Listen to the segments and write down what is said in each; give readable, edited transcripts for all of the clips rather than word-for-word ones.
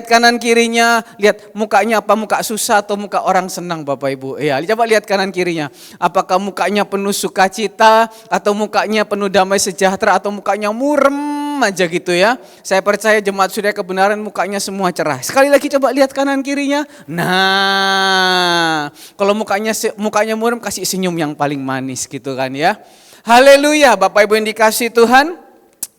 kanan kirinya, lihat mukanya apa, muka susah atau muka orang senang Bapak Ibu. Ya, coba lihat kanan kirinya. Apakah mukanya penuh sukacita atau mukanya penuh damai sejahtera atau mukanya murem aja gitu ya. Saya percaya jemaat Surya Kebenaran mukanya semua cerah. Sekali lagi coba lihat kanan kirinya. Nah, kalau mukanya murem, kasih senyum yang paling manis gitu kan ya. Haleluya, Bapak Ibu yang dikasihi Tuhan.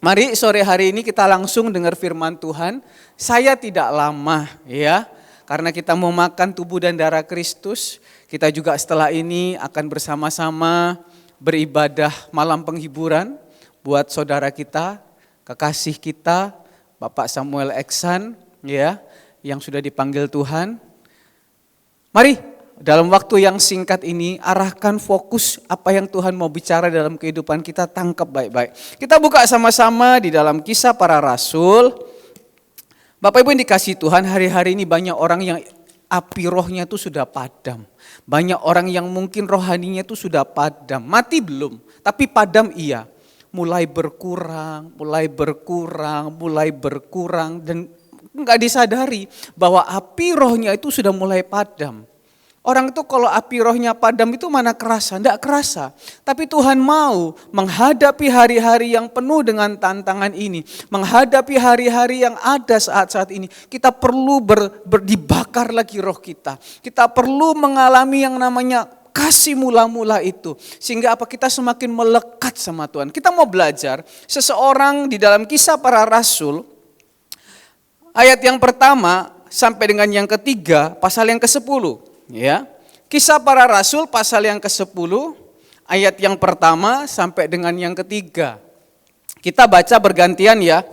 Mari sore hari ini kita langsung dengar firman Tuhan. Saya tidak lama ya, karena kita mau makan tubuh dan darah Kristus. Kita juga setelah ini akan bersama-sama beribadah malam penghiburan buat saudara kita, kekasih kita, Bapak Samuel Eksan ya, yang sudah dipanggil Tuhan. Mari dalam waktu yang singkat ini arahkan fokus apa yang Tuhan mau bicara dalam kehidupan kita, tangkap baik-baik. Kita buka sama-sama di dalam Kisah Para Rasul. Bapak Ibu yang dikasihi Tuhan, hari-hari ini banyak orang yang api rohnya itu sudah padam. Banyak orang yang mungkin rohaninya itu sudah padam, mati belum, tapi padam iya. Mulai berkurang dan enggak disadari bahwa api rohnya itu sudah mulai padam. Orang itu kalau api rohnya padam itu mana kerasa? Enggak kerasa. Tapi Tuhan mau menghadapi hari-hari yang penuh dengan tantangan ini. Menghadapi hari-hari yang ada saat-saat ini. Kita perlu dibakar lagi roh kita. Kita perlu mengalami yang namanya kasih mula-mula itu. Sehingga apa, kita semakin melekat sama Tuhan. Kita mau belajar seseorang di dalam Kisah Para Rasul. Ayat yang pertama sampai dengan yang ketiga, pasal yang ke-10. Ya, Kisah Para Rasul pasal yang ke-10 ayat yang pertama sampai dengan yang ketiga. Kita baca bergantian ya.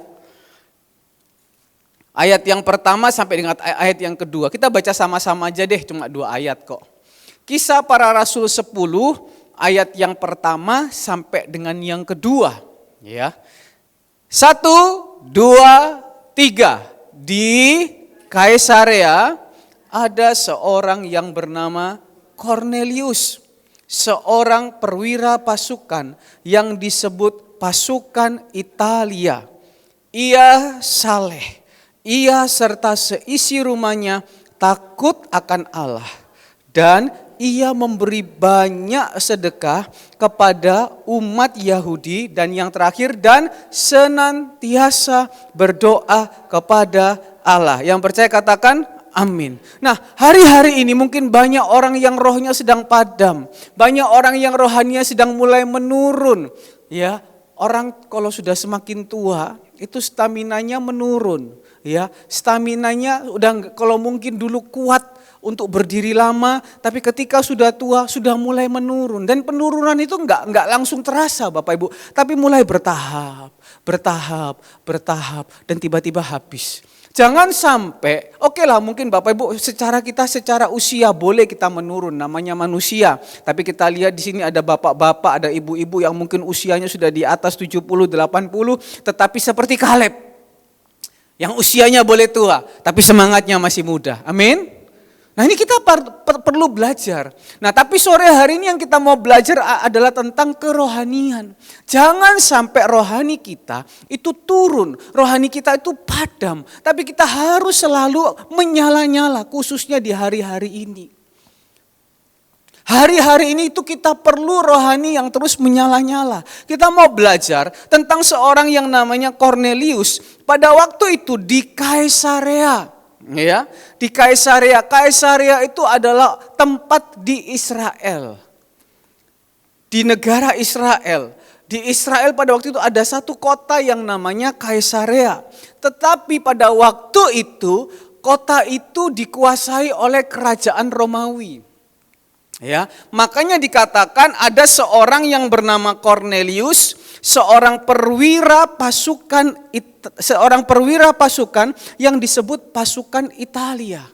Ayat yang pertama sampai dengan ayat yang kedua. Kita baca sama-sama aja deh, cuma 2 ayat kok. Kisah Para Rasul 10 ayat yang pertama sampai dengan yang kedua. Ya, 1, 2, 3. Di Kaisarea ada seorang yang bernama Kornelius, seorang perwira pasukan yang disebut pasukan Italia. Ia saleh, ia serta seisi rumahnya takut akan Allah, dan ia memberi banyak sedekah kepada umat Yahudi, dan yang terakhir, dan senantiasa berdoa kepada Allah. Yang percaya katakan amin. Nah, hari-hari ini mungkin banyak orang yang rohnya sedang padam. Banyak orang yang rohaninya sedang mulai menurun. Ya, orang kalau sudah semakin tua, itu staminanya menurun. Ya, staminanya udah kalau mungkin dulu kuat untuk berdiri lama, tapi ketika sudah tua sudah mulai menurun. Dan penurunan itu enggak langsung terasa Bapak Ibu, tapi mulai bertahap, dan tiba-tiba habis. Jangan sampai, oke lah mungkin Bapak Ibu secara usia boleh kita menurun, namanya manusia. Tapi kita lihat di sini ada bapak-bapak, ada ibu-ibu yang mungkin usianya sudah di atas 70, 80, tetapi seperti Kaleb. Yang usianya boleh tua, tapi semangatnya masih muda. Amin. Nah ini kita perlu belajar. Nah tapi sore hari ini yang kita mau belajar adalah tentang kerohanian. Jangan sampai rohani kita itu turun, rohani kita itu padam. Tapi kita harus selalu menyala-nyala, khususnya di hari-hari ini. Hari-hari ini itu kita perlu rohani yang terus menyala-nyala. Kita mau belajar tentang seorang yang namanya Kornelius. Pada waktu itu di Kaisarea. Ya, di Kaisarea. Kaisarea itu adalah tempat di Israel. Di negara Israel. Di Israel pada waktu itu ada satu kota yang namanya Kaisarea. Tetapi pada waktu itu kota itu dikuasai oleh kerajaan Romawi. Ya, makanya dikatakan ada seorang yang bernama Kornelius, seorang perwira pasukan yang disebut pasukan Italia.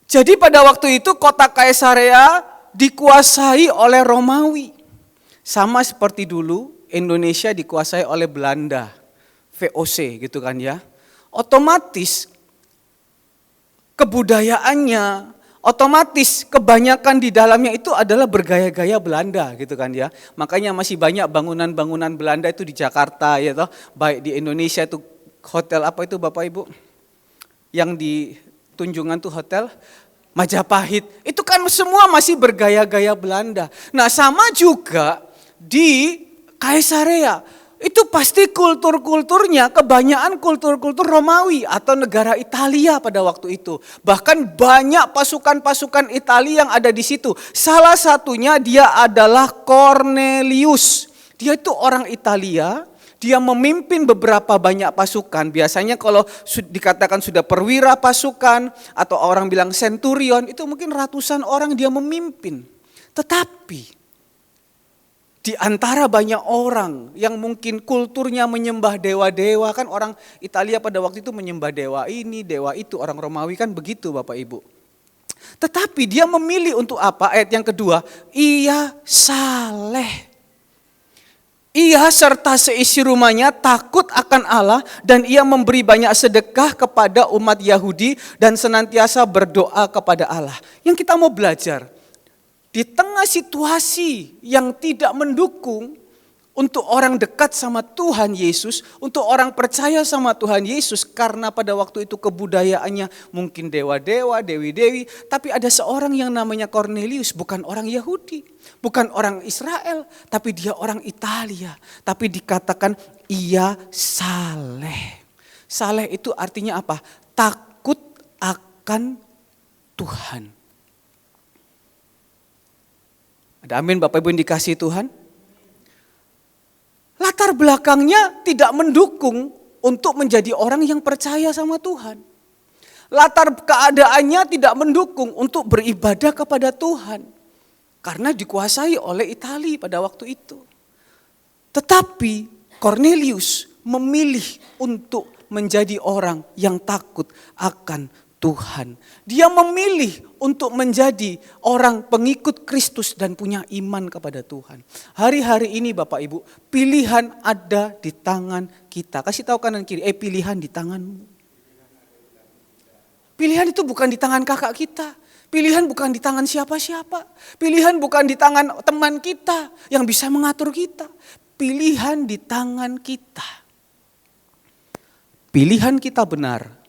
Jadi pada waktu itu kota Kaisarea dikuasai oleh Romawi. Sama seperti dulu Indonesia dikuasai oleh Belanda, VOC gitu kan ya. Otomatis kebudayaannya, otomatis kebanyakan di dalamnya itu adalah bergaya-gaya Belanda gitu kan ya. Makanya masih banyak bangunan-bangunan Belanda itu di Jakarta ya toh, baik di Indonesia itu hotel apa itu Bapak Ibu? Yang di Tunjungan tuh hotel Majapahit. Itu kan semua masih bergaya-gaya Belanda. Nah sama juga di Kaisarea. Itu pasti kultur-kulturnya kebanyakan kultur-kultur Romawi atau negara Italia pada waktu itu. Bahkan banyak pasukan-pasukan Italia yang ada di situ. Salah satunya dia adalah Cornelius. Dia itu orang Italia. Dia memimpin beberapa banyak pasukan. Biasanya kalau dikatakan sudah perwira pasukan atau orang bilang centurion, itu mungkin ratusan orang dia memimpin. Tetapi di antara banyak orang yang mungkin kulturnya menyembah dewa-dewa, kan orang Italia pada waktu itu menyembah dewa ini, dewa itu, orang Romawi kan begitu Bapak Ibu. Tetapi dia memilih untuk apa? Ayat yang kedua, ia saleh. Ia serta seisi rumahnya takut akan Allah dan ia memberi banyak sedekah kepada umat Yahudi dan senantiasa berdoa kepada Allah. Yang kita mau belajar, di tengah situasi yang tidak mendukung untuk orang dekat sama Tuhan Yesus, untuk orang percaya sama Tuhan Yesus, karena pada waktu itu kebudayaannya mungkin dewa-dewa, dewi-dewi, tapi ada seorang yang namanya Cornelius, bukan orang Yahudi, bukan orang Israel, tapi dia orang Italia, tapi dikatakan ia saleh. Saleh itu artinya apa? Takut akan Tuhan. Ada amin Bapak Ibu yang dikasihi Tuhan? Latar belakangnya tidak mendukung untuk menjadi orang yang percaya sama Tuhan. Latar keadaannya tidak mendukung untuk beribadah kepada Tuhan. Karena dikuasai oleh Italia pada waktu itu. Tetapi Cornelius memilih untuk menjadi orang yang takut akan Tuhan. Dia memilih untuk menjadi orang pengikut Kristus dan punya iman kepada Tuhan. Hari-hari ini Bapak Ibu, pilihan ada di tangan kita. Kasih tahu kanan kiri, pilihan di tanganmu. Pilihan itu bukan di tangan kakak kita. Pilihan bukan di tangan siapa-siapa. Pilihan bukan di tangan teman kita yang bisa mengatur kita. Pilihan di tangan kita. Pilihan kita benar.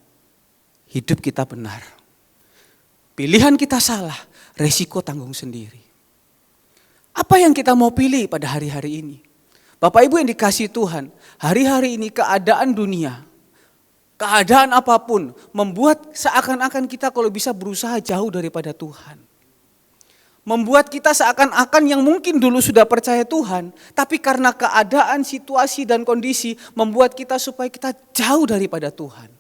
Hidup kita benar. Pilihan kita salah, resiko tanggung sendiri. Apa yang kita mau pilih pada hari-hari ini? Bapak Ibu yang dikasihi Tuhan, hari-hari ini keadaan dunia, keadaan apapun membuat seakan-akan kita kalau bisa berusaha jauh daripada Tuhan. Membuat kita seakan-akan yang mungkin dulu sudah percaya Tuhan, tapi karena keadaan, situasi dan kondisi membuat kita supaya kita jauh daripada Tuhan.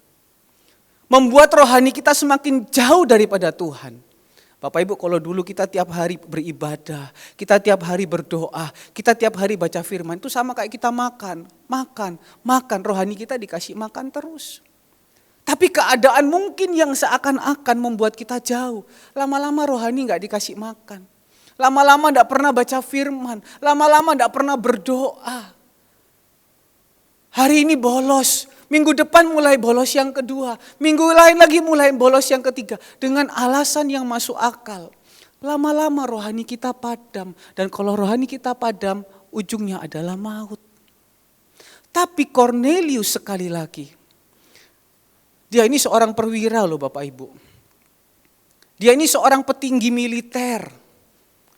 Membuat rohani kita semakin jauh daripada Tuhan. Bapak Ibu, kalau dulu kita tiap hari beribadah, kita tiap hari berdoa, kita tiap hari baca firman, itu sama kayak kita makan, rohani kita dikasih makan terus. Tapi keadaan mungkin yang seakan-akan membuat kita jauh. Lama-lama rohani gak dikasih makan. Lama-lama gak pernah baca firman, lama-lama gak pernah berdoa. Hari ini bolos. Minggu depan mulai bolos yang kedua. Minggu lain lagi mulai bolos yang ketiga. Dengan alasan yang masuk akal. Lama-lama rohani kita padam. Dan kalau rohani kita padam, ujungnya adalah maut. Tapi Cornelius sekali lagi. Dia ini seorang perwira loh Bapak Ibu. Dia ini seorang petinggi militer.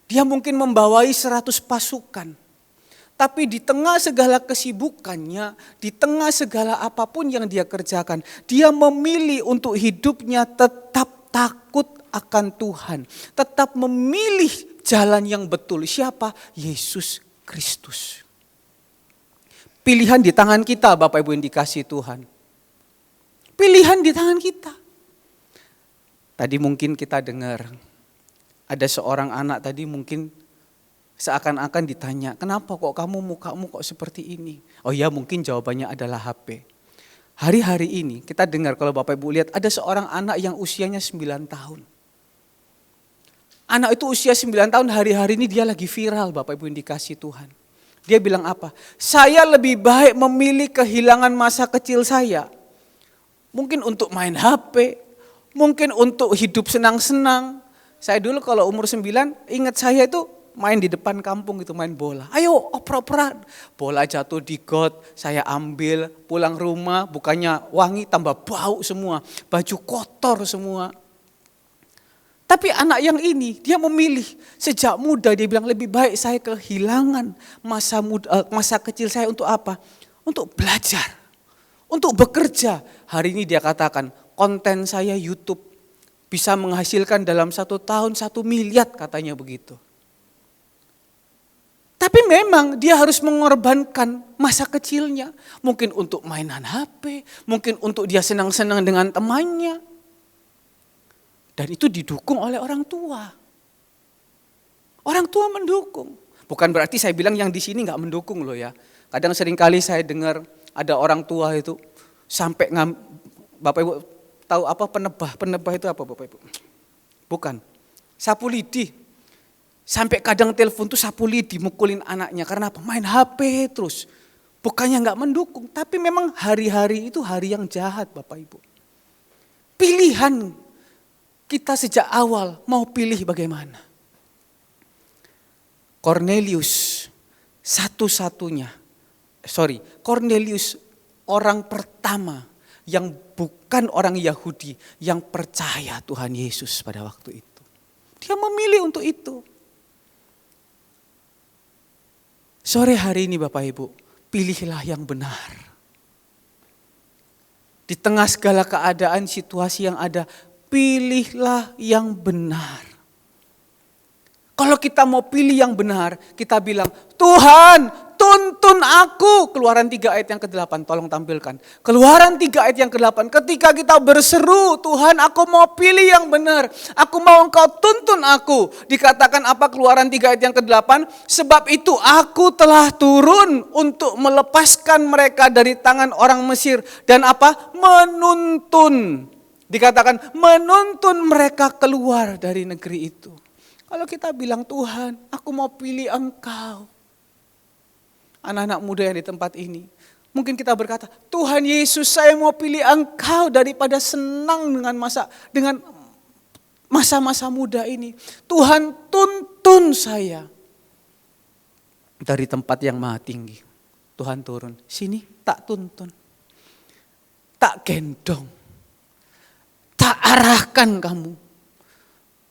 Dia mungkin membawai 100 pasukan. Tapi di tengah segala kesibukannya, di tengah segala apapun yang dia kerjakan, dia memilih untuk hidupnya tetap takut akan Tuhan. Tetap memilih jalan yang betul. Siapa? Yesus Kristus. Pilihan di tangan kita Bapak Ibu yang dikasihi Tuhan. Pilihan di tangan kita. Tadi mungkin kita dengar, ada seorang anak tadi mungkin seakan-akan ditanya, kenapa kok mukamu kok seperti ini? Oh ya, mungkin jawabannya adalah HP. Hari-hari ini kita dengar, kalau Bapak Ibu lihat, ada seorang anak yang usianya 9 tahun. Anak itu usia 9 tahun, hari-hari ini dia lagi viral Bapak Ibu yang dikasihi Tuhan. Dia bilang apa? Saya lebih baik memilih kehilangan masa kecil saya. Mungkin untuk main HP, mungkin untuk hidup senang-senang. Saya dulu kalau umur 9, ingat saya itu main di depan kampung gitu, main bola. Ayo oper-operan. Bola jatuh di got, saya ambil, pulang rumah, bukannya wangi tambah bau semua. Baju kotor semua. Tapi anak yang ini, dia memilih sejak muda, dia bilang lebih baik saya kehilangan masa kecil saya untuk apa? Untuk belajar, untuk bekerja. Hari ini dia katakan, konten saya YouTube bisa menghasilkan dalam 1 tahun 1 miliar katanya begitu. Tapi memang dia harus mengorbankan masa kecilnya. Mungkin untuk mainan HP, mungkin untuk dia senang-senang dengan temannya. Dan itu didukung oleh orang tua. Orang tua mendukung. Bukan berarti saya bilang yang di sini gak mendukung loh ya. Kadang seringkali saya dengar ada orang tua itu sampai Bapak Ibu tahu apa penebah? Penebah itu apa Bapak Ibu? Bukan. Sapu lidi. Sampai kadang telepon tuh sapu lidi mukulin anaknya karena apa? Main HP terus. Bukannya gak mendukung, tapi memang hari-hari itu hari yang jahat Bapak Ibu. Pilihan kita sejak awal mau pilih bagaimana. Cornelius Cornelius orang pertama yang bukan orang Yahudi yang percaya Tuhan Yesus pada waktu itu. Dia memilih untuk itu. Sore hari ini Bapak Ibu, pilihlah yang benar. Di tengah segala keadaan situasi yang ada, pilihlah yang benar. Kalau kita mau pilih yang benar, kita bilang, Tuhan tuntun aku. Keluaran 3 ayat yang ke-8, tolong tampilkan. Keluaran 3 ayat yang ke-8, ketika kita berseru, Tuhan aku mau pilih yang benar. Aku mau engkau tuntun aku. Dikatakan apa Keluaran 3 ayat yang ke-8? Sebab itu aku telah turun untuk melepaskan mereka dari tangan orang Mesir. Dan apa? Menuntun. Dikatakan menuntun mereka keluar dari negeri itu. Kalau kita bilang Tuhan, aku mau pilih engkau. Anak-anak muda yang di tempat ini. Mungkin kita berkata, Tuhan Yesus saya mau pilih engkau daripada senang dengan masa-masa muda ini. Tuhan tuntun saya. Dari tempat yang maha tinggi. Tuhan turun, sini tak tuntun. Tak gendong. Tak arahkan kamu.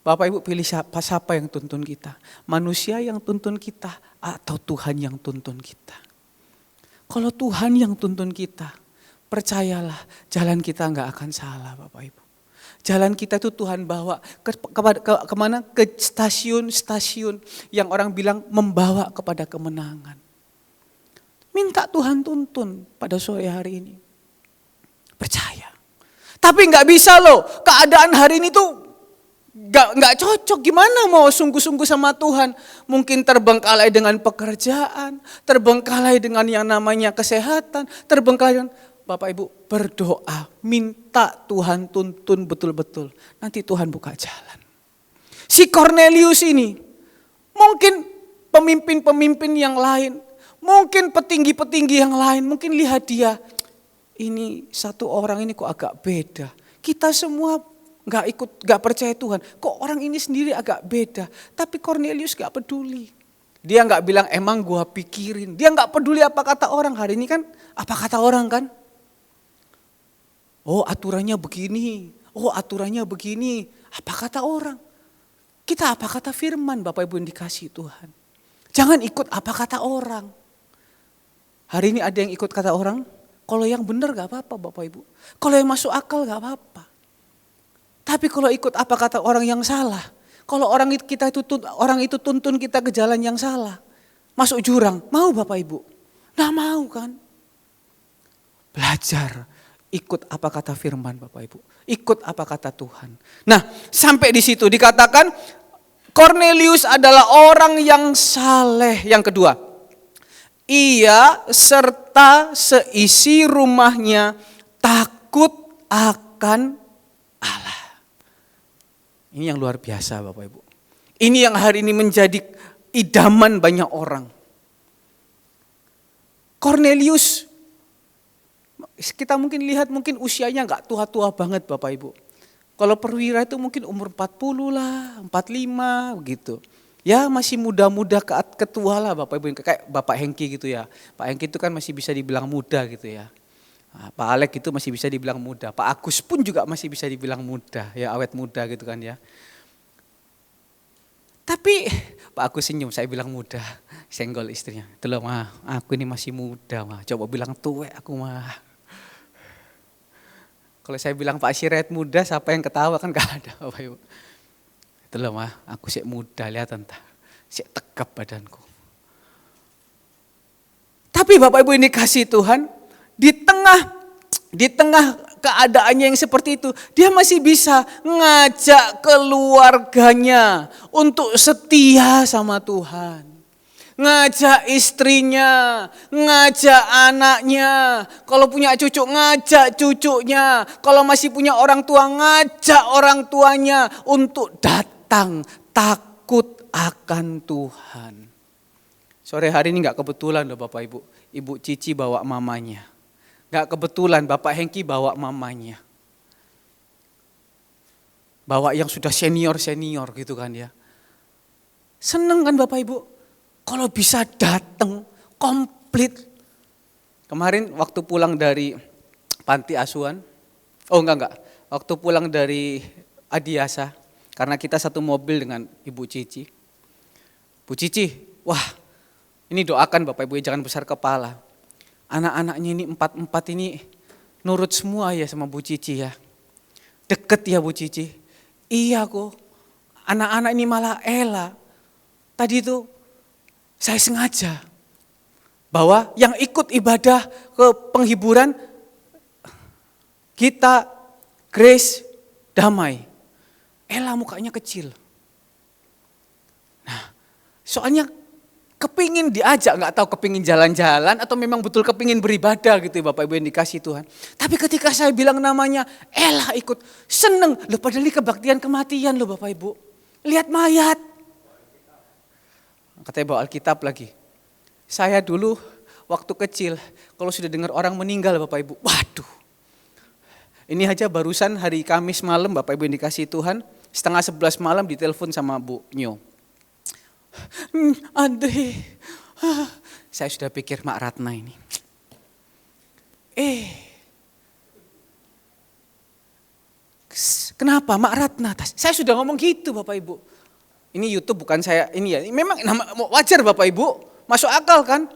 Bapak Ibu pilih siapa yang tuntun kita. Manusia yang tuntun kita atau Tuhan yang tuntun kita. Kalau Tuhan yang tuntun kita, percayalah jalan kita gak akan salah Bapak Ibu. Jalan kita itu Tuhan bawa kemana? Ke stasiun-stasiun yang orang bilang membawa kepada kemenangan. Minta Tuhan tuntun pada sore hari ini. Percaya. Tapi gak bisa loh, keadaan hari ini tuh gak cocok. Gimana mau sungguh-sungguh sama Tuhan? Mungkin terbengkalai dengan pekerjaan, terbengkalai dengan yang namanya kesehatan, terbengkalai dengan... Bapak Ibu berdoa, minta Tuhan tuntun betul-betul. Nanti Tuhan buka jalan. Si Cornelius ini, mungkin pemimpin-pemimpin yang lain, mungkin petinggi-petinggi yang lain, mungkin lihat dia, ini satu orang ini kok agak beda. Kita semua gak percaya Tuhan. Kok orang ini sendiri agak beda. Tapi Cornelius gak peduli. Dia gak bilang emang gua pikirin. Dia gak peduli apa kata orang. Hari ini kan apa kata orang kan. Oh aturannya begini. Oh aturannya begini. Apa kata orang. Kita apa kata firman Bapak Ibu yang dikasih Tuhan. Jangan ikut apa kata orang. Hari ini ada yang ikut kata orang. Kalau yang benar gak apa-apa Bapak Ibu. Kalau yang masuk akal gak apa-apa. Tapi kalau ikut apa kata orang yang salah. Kalau orang itu tuntun kita ke jalan yang salah. Masuk jurang. Mau Bapak Ibu? Gak mau kan? Belajar. Ikut apa kata firman Bapak Ibu. Ikut apa kata Tuhan. Nah sampai di situ dikatakan. Cornelius adalah orang yang saleh. Yang kedua. Ia serta seisi rumahnya takut akan Allah. Ini yang luar biasa Bapak Ibu. Ini yang hari ini menjadi idaman banyak orang. Cornelius, kita mungkin lihat mungkin usianya gak tua-tua banget Bapak Ibu. Kalau perwira itu mungkin umur 40 lah, 45 begitu. Ya masih muda-muda ketua lah Bapak Ibu, kayak Bapak Hengki gitu ya. Pak Hengki itu kan masih bisa dibilang muda gitu ya. Nah, Pak Alek itu masih bisa dibilang muda. Pak Agus pun juga masih bisa dibilang muda, ya awet muda gitu kan ya. Tapi Pak Agus senyum, saya bilang muda. Senggol istrinya. Itu loh mah, aku ini masih muda mah. Coba bilang tua aku mah. Kalau saya bilang Pak Sirait muda, siapa yang ketawa kan gak ada Bapak Ibu. Itu loh mah, aku sih muda, lihat entah. Sih tegap badanku. Tapi Bapak Ibu ini kasih Tuhan, di tengah keadaannya yang seperti itu, dia masih bisa ngajak keluarganya untuk setia sama Tuhan. Ngajak istrinya, ngajak anaknya, kalau punya cucu ngajak cucunya, kalau masih punya orang tua ngajak orang tuanya untuk datang takut akan Tuhan. Sore hari ini gak kebetulan loh Bapak Ibu, Ibu Cici bawa mamanya. Gak kebetulan Bapak Hengki bawa mamanya. Bawa yang sudah senior-senior gitu kan ya. Seneng kan Bapak Ibu? Kalau bisa datang komplit. Kemarin waktu pulang dari panti asuhan, enggak. Waktu pulang dari Adiasa, karena kita satu mobil dengan Ibu Cici. Bu Cici, wah ini doakan Bapak Ibu jangan besar kepala. Anak-anaknya ini empat ini nurut semua ya sama Bu Cici ya. Deket ya Bu Cici. Iya kok, anak-anak ini malah Ella. Tadi itu saya sengaja bahwa yang ikut ibadah ke penghiburan kita Grace Damai. Ella mukanya kecil. Nah, soalnya kepingin diajak, gak tahu kepingin jalan-jalan atau memang betul kepingin beribadah gitu ya Bapak Ibu yang dikasih Tuhan. Tapi ketika saya bilang namanya Ella ikut, seneng. Loh padahal ini kebaktian kematian loh Bapak Ibu. Lihat mayat. Katanya bawa Alkitab lagi. Saya dulu waktu kecil kalau sudah dengar orang meninggal Bapak Ibu, waduh. Ini aja barusan hari Kamis malam Bapak Ibu yang dikasih Tuhan, 10:30 malam ditelepon sama Bu Nyo. Andre, saya sudah pikir Mak Ratna ini. Kenapa Mak Ratna? Saya sudah ngomong gitu Bapak Ibu. Ini YouTube bukan saya, ini ya. Memang wajar Bapak Ibu, masuk akal kan?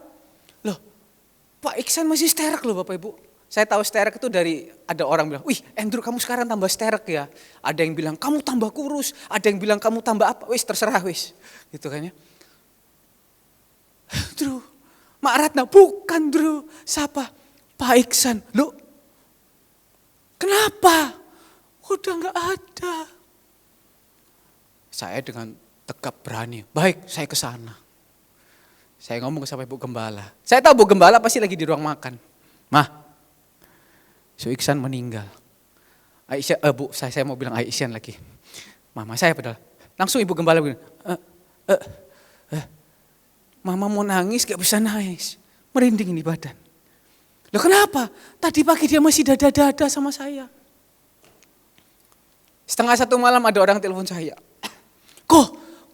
Loh, Pak Iksan masih sterek loh Bapak Ibu. Saya tahu sterek itu dari ada orang bilang, wih Andrew kamu sekarang tambah sterek ya. Ada yang bilang kamu tambah kurus, ada yang bilang kamu tambah apa, wis terserah wis. Gitu kan ya. Drew, Mak Ratna, bukan Drew, siapa? Pak Iksan. Loh, kenapa? Udah gak ada. Saya dengan tegap berani, baik saya ke sana. Saya ngomong sama Ibu Gembala. Saya tahu Bu Gembala pasti lagi di ruang makan. Mah, Su Iksan meninggal. Aisyah, Bu, saya mau bilang Aisyah lagi. Mama saya padahal. Langsung Ibu Gembala bilang, Mama mau nangis gak bisa nangis. Merinding ini badan. Loh kenapa? Tadi pagi dia masih dada-dada sama saya. 1:30 malam ada orang telepon saya.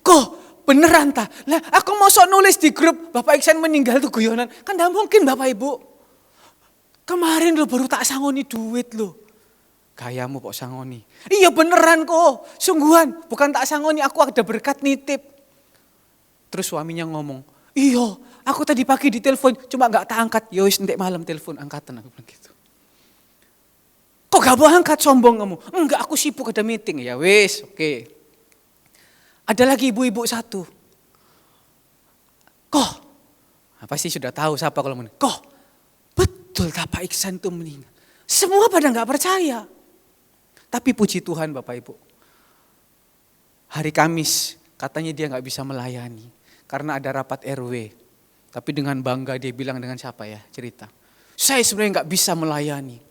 Kok beneran ta? Lah aku mau sok nulis di grup Bapak Iksan meninggal tuh guyonan. Kan gak mungkin Bapak Ibu. Kemarin lo baru tak sangoni duit lo. Gayamu kok sangoni. Iya beneran kok, sungguhan. Bukan tak sangoni, aku ada berkat nitip. Terus suaminya ngomong, iya aku tadi pagi ditelepon cuma gak tak angkat. Yowis nanti malam telepon angkatan, aku bilang gitu. Kok gak mau angkat sombong kamu? Enggak aku sibuk ada meeting. Ya wis oke. Ada lagi ibu-ibu satu. Pasti sudah tahu siapa kalau meninggal. Betul tak Pak Iksan itu meninggal. Semua pada gak percaya. Tapi puji Tuhan Bapak Ibu. Hari Kamis katanya dia gak bisa melayani. Karena ada rapat RW. Tapi dengan bangga dia bilang dengan siapa ya cerita. Saya sebenarnya gak bisa melayani.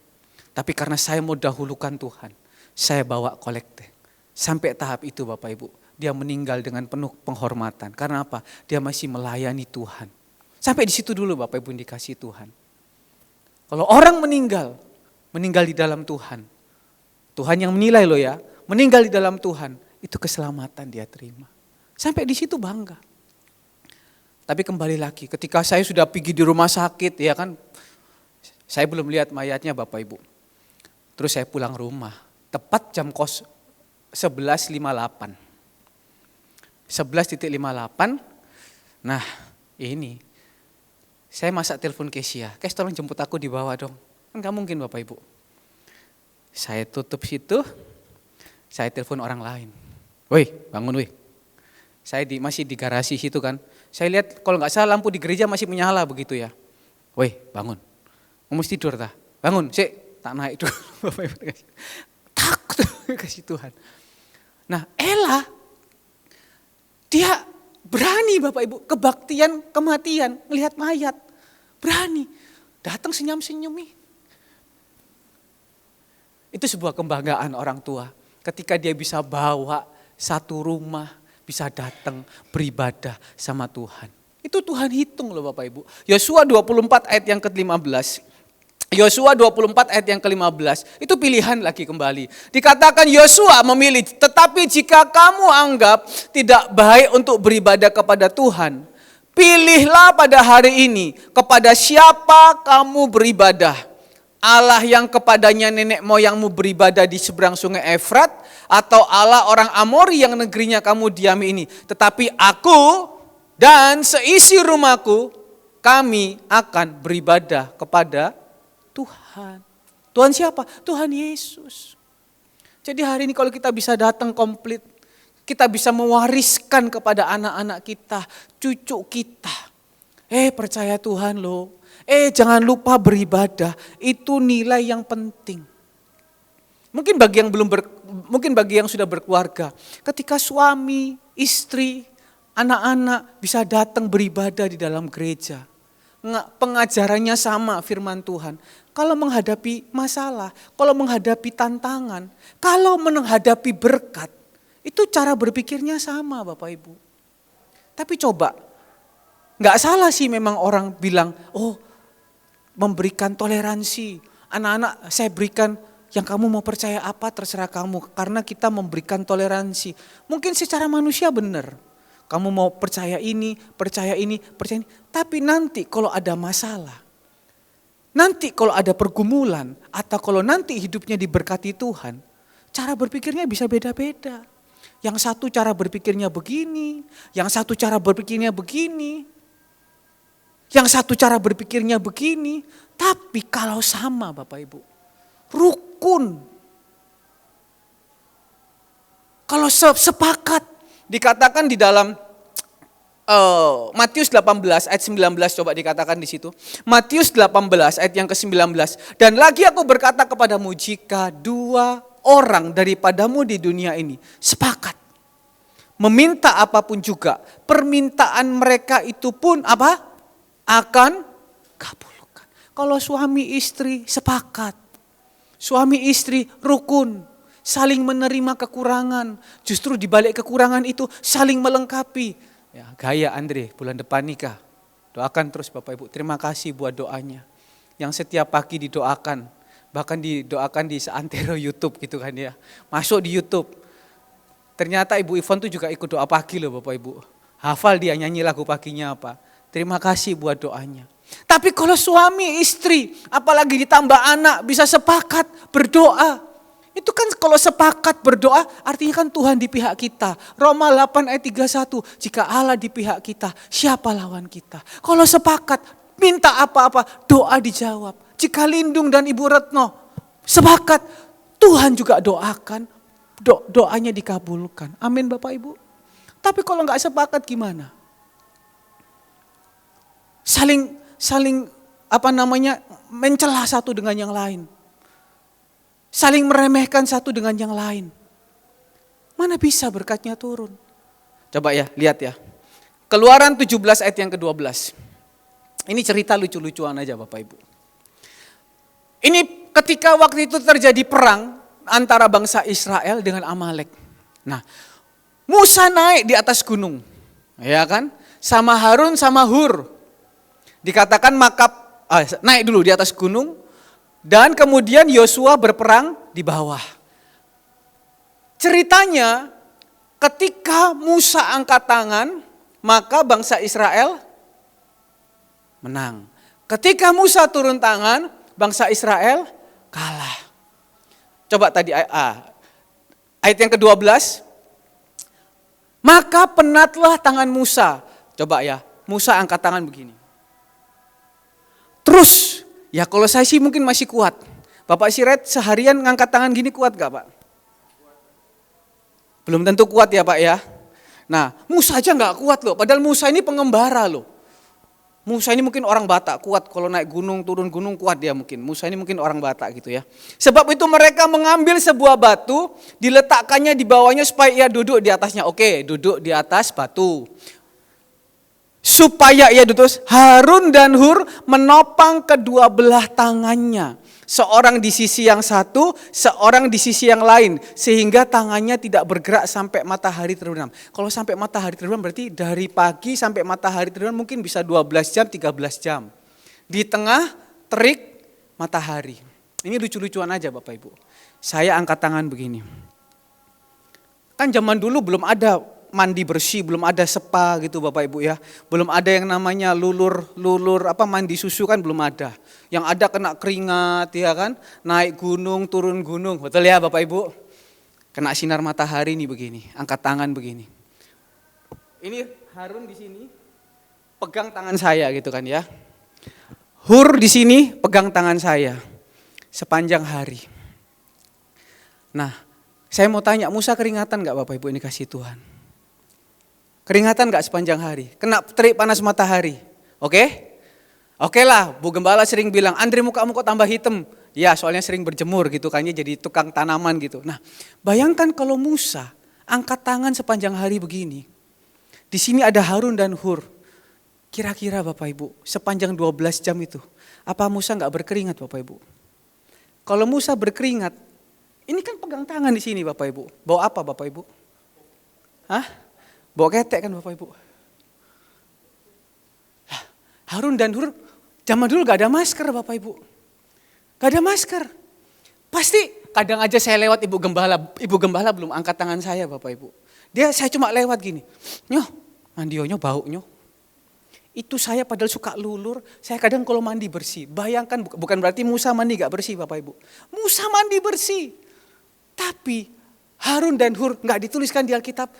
Tapi karena saya mau dahulukan Tuhan. Saya bawa kolekte. Sampai tahap itu Bapak Ibu. Dia meninggal dengan penuh penghormatan. Karena apa? Dia masih melayani Tuhan. Sampai di situ dulu Bapak Ibu dikasih Tuhan. Kalau orang meninggal di dalam Tuhan. Tuhan yang menilai loh ya. Meninggal di dalam Tuhan. Itu keselamatan dia terima. Sampai di situ bangga. Tapi kembali lagi, ketika saya sudah pergi di rumah sakit, ya kan, saya belum lihat mayatnya Bapak Ibu. Terus saya pulang rumah, tepat jam 11.58. 11.58, nah ini, saya masak telepon Kesia, Kes tolong jemput aku di bawah dong. Kan gak mungkin Bapak Ibu. Saya tutup situ, saya telepon orang lain. Woi, bangun woi. Saya masih di garasi situ kan. Saya lihat kalau nggak salah lampu di gereja masih menyala begitu ya. Woi, bangun. Mesti tidur dah. Bangun, sik, tak naik dulu. Bapak Ibu takut kasih Tuhan. Nah, Ella dia berani Bapak Ibu, kebaktian kematian, melihat mayat. Berani. Datang senyum-senyum nih. Itu sebuah kebanggaan orang tua. Ketika dia bisa bawa satu rumah, bisa datang beribadah sama Tuhan. Itu Tuhan hitung loh Bapak Ibu. Yosua 24 ayat yang ke-15. Yosua 24 ayat yang ke-15. Itu pilihan lagi kembali. Dikatakan Yosua memilih. Tetapi jika kamu anggap tidak baik untuk beribadah kepada Tuhan, pilihlah pada hari ini kepada siapa kamu beribadah. Allah yang kepadanya nenek moyangmu beribadah di seberang sungai Efrat, atau Allah orang Amori yang negerinya kamu diami ini. Tetapi aku dan seisi rumahku, kami akan beribadah kepada Tuhan. Tuhan siapa? Tuhan Yesus. Jadi hari ini kalau kita bisa datang komplit, kita bisa mewariskan kepada anak-anak kita, cucu kita. Percaya Tuhan loh. Jangan lupa beribadah, itu nilai yang penting. Mungkin bagi yang sudah berkeluarga, ketika suami, istri, anak-anak bisa datang beribadah di dalam gereja. Pengajarannya sama firman Tuhan. Kalau menghadapi masalah, kalau menghadapi tantangan, kalau menghadapi berkat, itu cara berpikirnya sama Bapak Ibu. Tapi coba, gak salah sih memang orang bilang, memberikan toleransi. Anak-anak saya berikan, yang kamu mau percaya apa terserah kamu. Karena kita memberikan toleransi. Mungkin secara manusia benar. Kamu mau percaya ini, percaya ini, percaya ini. Tapi nanti kalau ada masalah, nanti kalau ada pergumulan, atau kalau nanti hidupnya diberkati Tuhan, cara berpikirnya bisa beda-beda. Yang satu cara berpikirnya begini, yang satu cara berpikirnya begini. Yang satu cara berpikirnya begini, tapi kalau sama Bapak Ibu, rukun. Kalau sepakat, dikatakan di dalam Matius 18 ayat 19, coba dikatakan di situ. Matius 18 ayat yang ke-19. Dan lagi aku berkata kepadamu, jika 2 orang daripadamu di dunia ini sepakat meminta apapun juga, permintaan mereka itu pun apa? Akan kabulkan. Kalau suami istri sepakat, suami istri rukun, saling menerima kekurangan, justru di balik kekurangan itu saling melengkapi. Ya, gaya Andre bulan depan nikah, doakan terus Bapak Ibu. Terima kasih buat doanya, yang setiap pagi didoakan, bahkan didoakan di seantero YouTube gitu kan ya, masuk di YouTube. Ternyata Ibu Ivon tuh juga ikut doa pagi loh Bapak Ibu, hafal dia nyanyi lagu paginya apa. Terima kasih buat doanya. Tapi kalau suami istri, apalagi ditambah anak, bisa sepakat berdoa. Itu kan kalau sepakat berdoa, artinya kan Tuhan di pihak kita. Roma 8 ayat 31, jika Allah di pihak kita, siapa lawan kita? Kalau sepakat, minta apa-apa, doa dijawab. Jika Lindung dan Ibu Retno sepakat, Tuhan juga doakan, doanya dikabulkan. Amin Bapak Ibu. Tapi kalau nggak sepakat gimana? Saling mencela satu dengan yang lain. Saling meremehkan satu dengan yang lain. Mana bisa berkatnya turun? Coba ya, lihat ya. Keluaran 17 ayat yang ke-12. Ini cerita lucu-lucuan aja Bapak Ibu. Ini ketika waktu itu terjadi perang antara bangsa Israel dengan Amalek. Nah, Musa naik di atas gunung. Ya kan? Sama Harun sama Hur. Dikatakan naik dulu di atas gunung, dan kemudian Yosua berperang di bawah. Ceritanya ketika Musa angkat tangan, maka bangsa Israel menang. Ketika Musa turun tangan, bangsa Israel kalah. Coba tadi ayat yang ke-12. Maka penatlah tangan Musa. Coba ya, Musa angkat tangan begini. Terus, ya kalau saya sih mungkin masih kuat. Bapak Siret seharian ngangkat tangan gini kuat gak Pak? Belum tentu kuat ya Pak ya. Nah, Musa aja gak kuat loh, padahal Musa ini pengembara loh. Musa ini mungkin orang Batak, kuat kalau naik gunung, turun gunung kuat dia mungkin. Musa ini mungkin orang Batak gitu ya. Sebab itu mereka mengambil sebuah batu, diletakkannya di bawahnya supaya ia duduk di atasnya. Oke, duduk di atas batu. Supaya ia duduk, Harun dan Hur menopang kedua belah tangannya. Seorang di sisi yang satu, seorang di sisi yang lain. Sehingga tangannya tidak bergerak sampai matahari terbenam. Kalau sampai matahari terbenam berarti dari pagi sampai matahari terbenam mungkin bisa 12 jam, 13 jam. Di tengah terik matahari. Ini lucu-lucuan aja Bapak Ibu. Saya angkat tangan begini. Kan zaman dulu belum ada mandi bersih, belum ada spa gitu Bapak Ibu ya. Belum ada yang namanya lulur mandi susu kan belum ada. Yang ada kena keringat ya kan, naik gunung, turun gunung. Betul ya Bapak Ibu? Kena sinar matahari nih begini, angkat tangan begini. Ini Harun di sini pegang tangan saya gitu kan ya. Hur di sini pegang tangan saya sepanjang hari. Nah, saya mau tanya, Musa keringatan enggak Bapak Ibu ini kasih Tuhan? Keringatan gak sepanjang hari? Kena terik panas matahari? Oke? Oke lah, Bu Gembala sering bilang, Andre mukamu kok tambah hitam? Ya soalnya sering berjemur gitu kan, jadi tukang tanaman gitu. Nah bayangkan kalau Musa angkat tangan sepanjang hari begini. Di sini ada Harun dan Hur. Kira-kira Bapak Ibu, sepanjang 12 jam itu, apa Musa gak berkeringat Bapak Ibu? Kalau Musa berkeringat, ini kan pegang tangan di sini Bapak Ibu. Bawa apa Bapak Ibu? Hah? Bawa ketek kan Bapak Ibu. Harun dan Hur zaman dulu gak ada masker Bapak Ibu. Gak ada masker. Pasti kadang aja saya lewat Ibu Gembala belum angkat tangan saya Bapak Ibu. Saya cuma lewat gini. Nyoh, mandionyo bau nyoh. Itu saya padahal suka lulur, saya kadang kalau mandi bersih. Bayangkan bukan berarti Musa mandi gak bersih Bapak Ibu. Musa mandi bersih. Tapi Harun dan Hur gak dituliskan di Alkitab.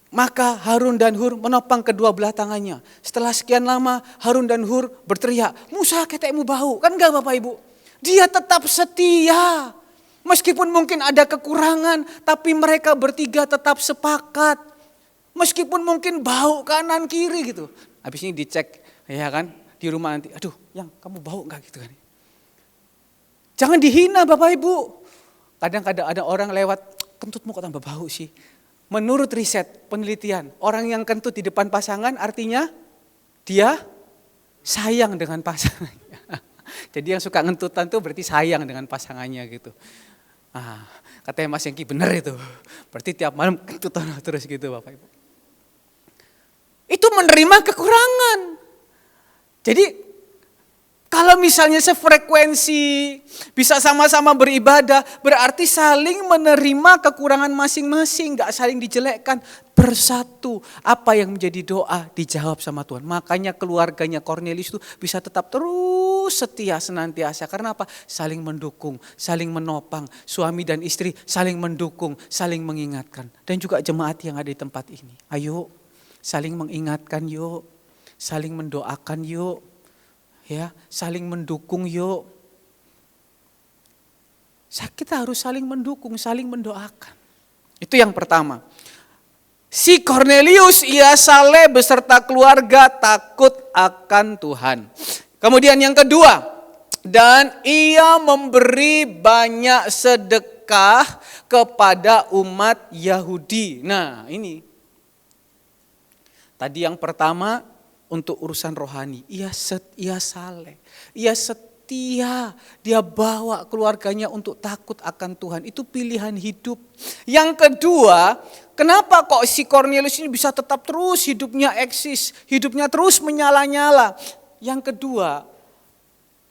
Maka Harun dan Hur menopang kedua belah tangannya. Setelah sekian lama Harun dan Hur berteriak, Musa ketekmu bau. Kan enggak Bapak Ibu? Dia tetap setia. Meskipun mungkin ada kekurangan, tapi mereka bertiga tetap sepakat. Meskipun mungkin bau kanan kiri gitu. Habis ini dicek ya kan di rumah nanti. Aduh yang kamu bau enggak gitu kan. Jangan dihina Bapak Ibu. Kadang-kadang ada orang lewat, kentutmu kok tambah bau sih. Menurut riset, penelitian, orang yang kentut di depan pasangan artinya dia sayang dengan pasangannya. Jadi yang suka ngentutan tuh berarti sayang dengan pasangannya gitu. Katanya Mas Yengki bener itu. Berarti tiap malam kentutan terus gitu Bapak Ibu. Itu menerima kekurangan. Jadi kalau misalnya sefrekuensi, bisa sama-sama beribadah, berarti saling menerima kekurangan masing-masing, gak saling dijelekkan, bersatu. Apa yang menjadi doa dijawab sama Tuhan. Makanya keluarganya Cornelius itu bisa tetap terus setia senantiasa. Karena apa? Saling mendukung, saling menopang, suami dan istri saling mendukung, saling mengingatkan. Dan juga jemaat yang ada di tempat ini. Ayo, saling mengingatkan yuk, saling mendoakan yuk. Ya, saling mendukung yuk. Kita harus saling mendukung, saling mendoakan. Itu yang pertama. Si Cornelius ia saleh beserta keluarga takut akan Tuhan. Kemudian yang kedua, dan ia memberi banyak sedekah kepada umat Yahudi. Nah, ini. Tadi yang pertama untuk urusan rohani, ia saleh, ia setia, dia bawa keluarganya untuk takut akan Tuhan. Itu pilihan hidup. Yang kedua, kenapa kok si Cornelius ini bisa tetap terus hidupnya eksis, hidupnya terus menyala-nyala. Yang kedua,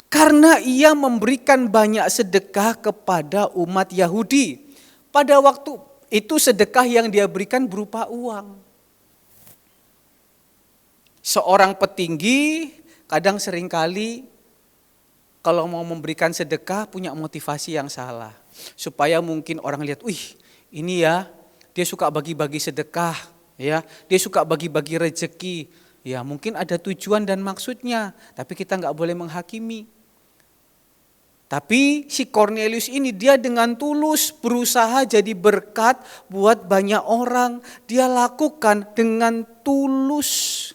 karena ia memberikan banyak sedekah kepada umat Yahudi. Pada waktu itu sedekah yang dia berikan berupa uang. Seorang petinggi kadang seringkali kalau mau memberikan sedekah punya motivasi yang salah. Supaya mungkin orang lihat, wih ini ya dia suka bagi-bagi sedekah, ya dia suka bagi-bagi rezeki. Ya mungkin ada tujuan dan maksudnya, tapi kita nggak boleh menghakimi. Tapi si Cornelius ini dia dengan tulus berusaha jadi berkat buat banyak orang. Dia lakukan dengan tulus.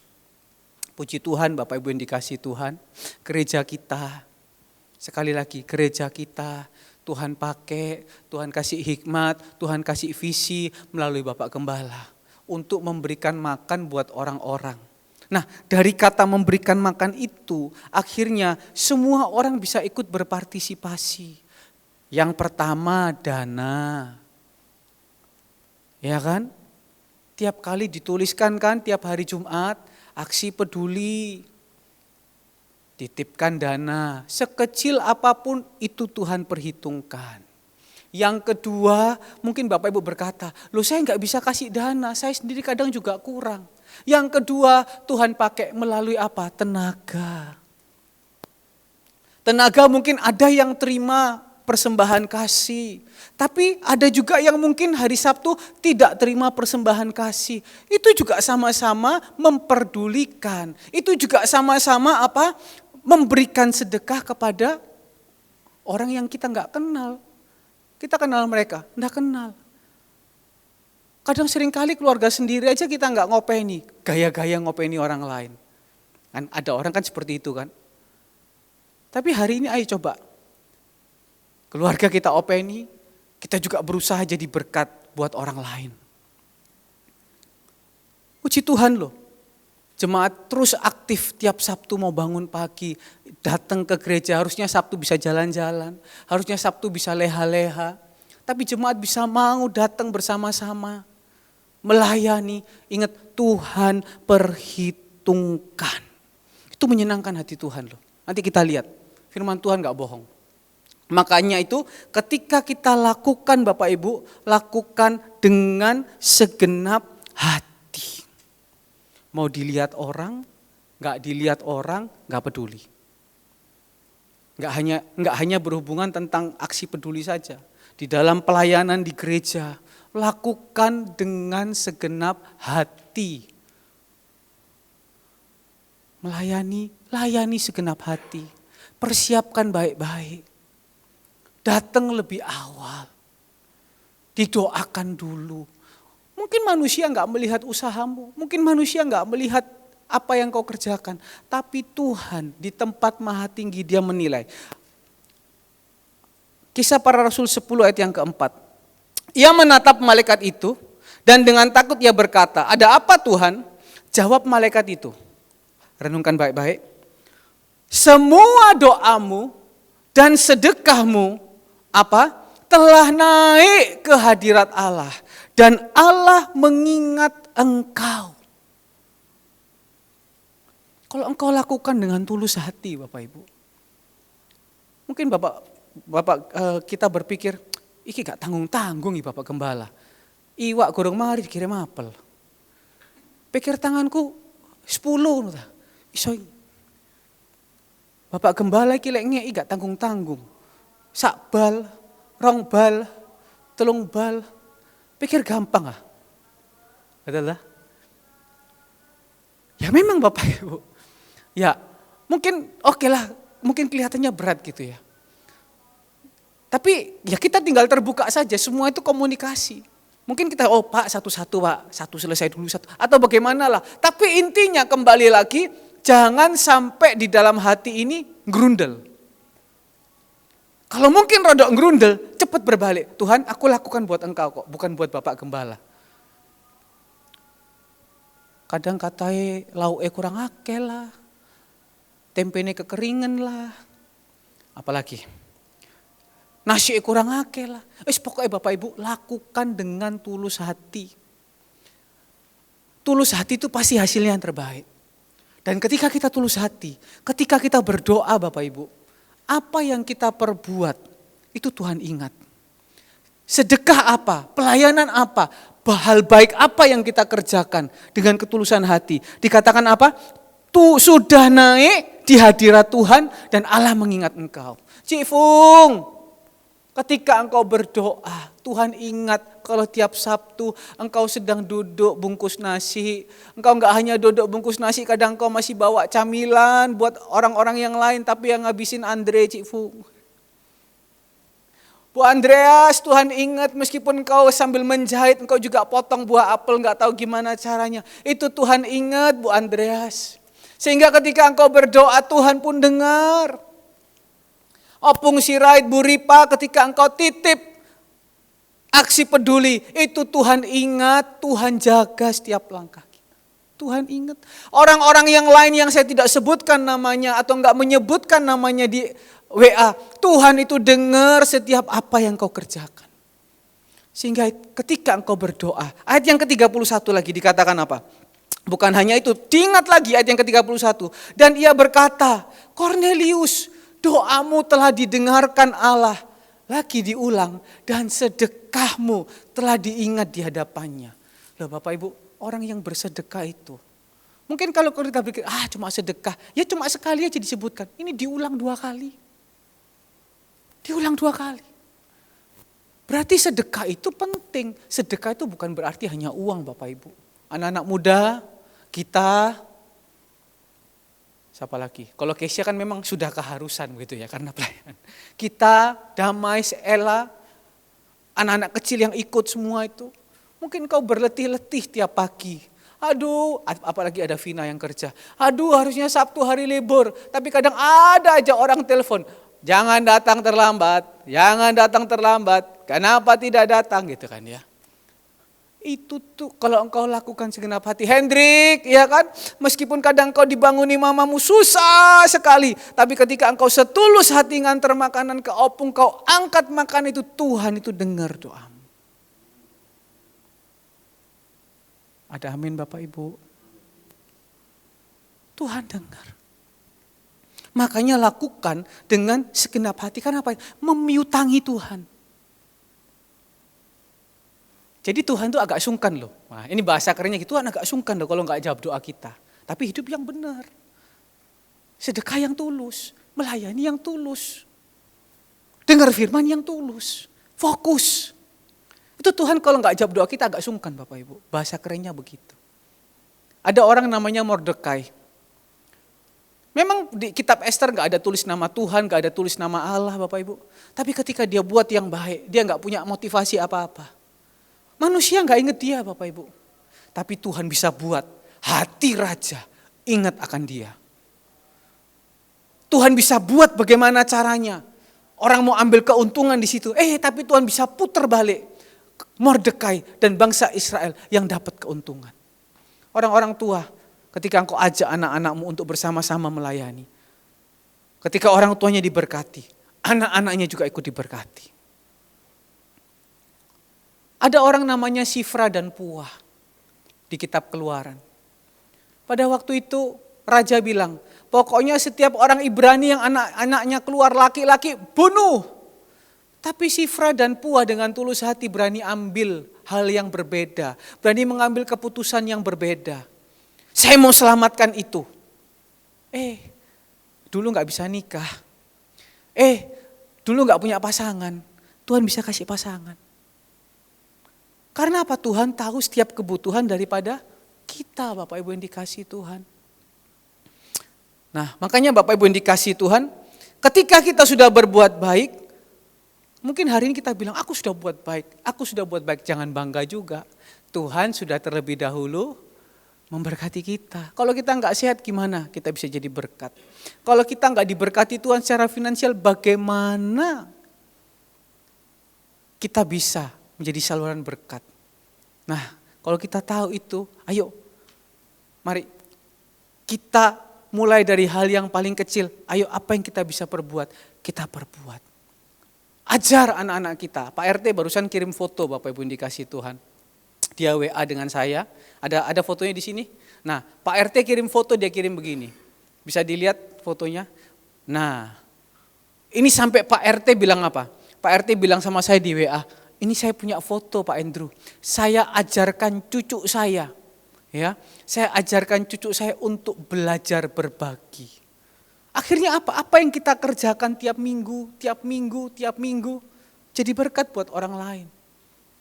Puji Tuhan Bapak Ibu yang dikasihi Tuhan. Gereja kita, sekali lagi gereja kita, Tuhan pakai, Tuhan kasih hikmat, Tuhan kasih visi melalui Bapak Gembala. Untuk memberikan makan buat orang-orang. Nah dari kata memberikan makan itu akhirnya semua orang bisa ikut berpartisipasi. Yang pertama dana. Ya kan? Tiap kali dituliskan kan tiap hari Jumat aksi peduli. Titipkan dana sekecil apapun itu Tuhan perhitungkan. Yang kedua mungkin Bapak Ibu berkata, loh saya nggak bisa kasih dana, saya sendiri kadang juga kurang. Yang kedua Tuhan pakai melalui apa? Tenaga. Tenaga mungkin ada yang terima persembahan kasih. Tapi ada juga yang mungkin hari Sabtu tidak terima persembahan kasih. Itu juga sama-sama memperdulikan. Itu juga sama-sama apa? Memberikan sedekah kepada orang yang kita nggak kenal. Kita kenal mereka, enggak kenal. Kadang seringkali keluarga sendiri aja kita enggak ngopeni, gaya-gaya ngopeni orang lain. Kan ada orang kan seperti itu kan. Tapi hari ini ayo coba, keluarga kita openi, kita juga berusaha jadi berkat buat orang lain. Puji Tuhan loh, jemaat terus aktif tiap Sabtu mau bangun pagi, datang ke gereja, harusnya Sabtu bisa jalan-jalan, harusnya Sabtu bisa leha-leha. Tapi jemaat bisa mau datang bersama-sama, melayani, ingat Tuhan perhitungkan. Itu menyenangkan hati Tuhan loh. Nanti kita lihat, firman Tuhan gak bohong. Makanya itu ketika kita lakukan Bapak Ibu, lakukan dengan segenap hati. Mau dilihat orang, gak dilihat orang, gak peduli. Gak hanya berhubungan tentang aksi peduli saja. Di dalam pelayanan di gereja, lakukan dengan segenap hati. Layani segenap hati. Persiapkan baik-baik. Datang lebih awal. Didoakan dulu. Mungkin manusia gak melihat usahamu. Mungkin manusia gak melihat apa yang kau kerjakan. Tapi Tuhan di tempat maha tinggi dia menilai. Kisah Para Rasul 10 ayat yang keempat. Ia menatap malaikat itu dan dengan takut ia berkata, ada apa Tuhan? Jawab malaikat itu. Renungkan baik-baik. Semua doamu dan sedekahmu apa? Telah naik ke hadirat Allah dan Allah mengingat engkau. Kalau engkau lakukan dengan tulus hati Bapak Ibu. Mungkin Bapak kita berpikir, iki gak tanggung-tanggung ya Bapak Gembala. Iwak gorong mari dikirim apel. Pikir tanganku 10. Iso. Bapak Gembala iki lek ngeki gak tanggung-tanggung. Sak bal, 2 bal, 3 bal. Pikir gampang ah. Betul lah. Ya memang Bapak Ibu. Ya, mungkin oke lah, mungkin kelihatannya berat gitu ya. Tapi ya kita tinggal terbuka saja, semua itu komunikasi. Mungkin kita, oh Pak satu-satu Pak, satu selesai dulu satu. Atau bagaimana lah. Tapi intinya kembali lagi, jangan sampai di dalam hati ini ngerundel. Kalau mungkin rodok ngerundel, cepat berbalik. Tuhan aku lakukan buat engkau kok, bukan buat Bapak Gembala. Kadang katai lauke kurang akeh lah. Tempene kekeringan lah. Apalagi nasi kurang akeh lah. Pokoknya Bapak Ibu lakukan dengan tulus hati. Tulus hati itu pasti hasilnya yang terbaik. Dan ketika kita tulus hati, ketika kita berdoa Bapak Ibu, apa yang kita perbuat itu Tuhan ingat. Sedekah apa? Pelayanan apa? Hal baik apa yang kita kerjakan dengan ketulusan hati? Dikatakan apa? Sudah naik di hadirat Tuhan dan Allah mengingat engkau. Cik Fung, ketika engkau berdoa, Tuhan ingat kalau tiap Sabtu engkau sedang duduk bungkus nasi. Engkau enggak hanya duduk bungkus nasi, kadang engkau masih bawa camilan buat orang-orang yang lain, tapi yang ngabisin Andre, Cik Fung. Bu Andreas, Tuhan ingat meskipun engkau sambil menjahit, engkau juga potong buah apel, enggak tahu gimana caranya. Itu Tuhan ingat, Bu Andreas. Sehingga ketika engkau berdoa, Tuhan pun dengar. Opung Sirait, Bu Ripa, ketika engkau titip aksi peduli, itu Tuhan ingat, Tuhan jaga setiap langkah kita. Tuhan ingat. Orang-orang yang lain yang saya tidak sebutkan namanya atau enggak menyebutkan namanya di WA, Tuhan itu dengar setiap apa yang kau kerjakan. Sehingga ketika engkau berdoa, ayat yang ke-31 lagi dikatakan apa? Bukan hanya itu, diingat lagi ayat yang ke-31. Dan ia berkata, Cornelius, doamu telah didengarkan Allah. Lagi diulang, dan sedekahmu telah diingat di hadapannya. Loh Bapak Ibu, orang yang bersedekah itu, mungkin kalau kita pikir, cuma sedekah, ya cuma sekali aja disebutkan. Ini diulang 2 kali. Diulang 2 kali. Berarti sedekah itu penting. Sedekah itu bukan berarti hanya uang Bapak Ibu. Anak-anak muda, kita, siapa lagi? Kalau Kesia kan memang sudah keharusan begitu ya karena pelayanan. Kita, Damai, Ella, anak-anak kecil yang ikut semua itu. Mungkin kau berletih-letih tiap pagi. Aduh, apalagi ada Vina yang kerja. Aduh, harusnya Sabtu hari libur. Tapi kadang ada aja orang telepon. Jangan datang terlambat, jangan datang terlambat. Kenapa tidak datang gitu kan ya. Itu tuh kalau engkau lakukan segenap hati. Hendrik, ya kan? Meskipun kadang engkau dibanguni mamamu susah sekali. Tapi ketika engkau setulus hati nganter makanan ke opung, kau angkat makan itu, Tuhan itu dengar doamu. Ada amin Bapak Ibu? Tuhan dengar. Makanya lakukan dengan segenap hati. Karena apa? Memiutangi Tuhan. Jadi Tuhan itu agak sungkan loh. Nah, ini bahasa kerennya gitu, Tuhan agak sungkan loh kalau enggak jawab doa kita. Tapi hidup yang benar. Sedekah yang tulus. Melayani yang tulus. Dengar firman yang tulus. Fokus. Itu Tuhan kalau enggak jawab doa kita agak sungkan Bapak Ibu. Bahasa kerennya begitu. Ada orang namanya Mordekai. Memang di kitab Ester gak ada tulis nama Tuhan, gak ada tulis nama Allah Bapak Ibu. Tapi ketika dia buat yang baik, dia gak punya motivasi apa-apa. Manusia gak ingat dia Bapak Ibu. Tapi Tuhan bisa buat hati raja ingat akan dia. Tuhan bisa buat bagaimana caranya. Orang mau ambil keuntungan di situ. Tapi Tuhan bisa putar balik. Mordekai dan bangsa Israel yang dapat keuntungan. Orang-orang tua, ketika engkau ajak anak-anakmu untuk bersama-sama melayani. Ketika orang tuanya diberkati, anak-anaknya juga ikut diberkati. Ada orang namanya Sifra dan Puah di kitab Keluaran. Pada waktu itu raja bilang, pokoknya setiap orang Ibrani yang anak-anaknya keluar laki-laki, bunuh. Tapi Sifra dan Puah dengan tulus hati berani ambil hal yang berbeda. Berani mengambil keputusan yang berbeda. Saya mau selamatkan itu. Dulu gak bisa nikah. Dulu gak punya pasangan. Tuhan bisa kasih pasangan. Karena apa? Tuhan tahu setiap kebutuhan daripada kita Bapak Ibu yang dikasih Tuhan. Nah makanya Bapak Ibu yang dikasih Tuhan, ketika kita sudah berbuat baik, mungkin hari ini kita bilang aku sudah buat baik, jangan bangga juga. Tuhan sudah terlebih dahulu memberkati kita. Kalau kita nggak sehat gimana? Kita bisa jadi berkat. Kalau kita nggak diberkati Tuhan secara finansial, bagaimana kita bisa menjadi saluran berkat? Nah, kalau kita tahu itu, ayo, mari kita mulai dari hal yang paling kecil. Ayo, apa yang kita bisa perbuat? Kita perbuat. Ajar anak-anak kita. Pak RT barusan kirim foto Bapak Ibu yang dikasih Tuhan. Dia WA dengan saya, ada fotonya di sini. Nah, Pak RT kirim foto, dia kirim begini. Bisa dilihat fotonya. Nah, ini sampai Pak RT bilang apa? Pak RT bilang sama saya di WA, Ini saya punya foto Pak Andrew. Saya ajarkan cucu saya. Ya, saya ajarkan cucu saya untuk belajar berbagi. Akhirnya apa? Apa yang kita kerjakan tiap minggu, jadi berkat buat orang lain.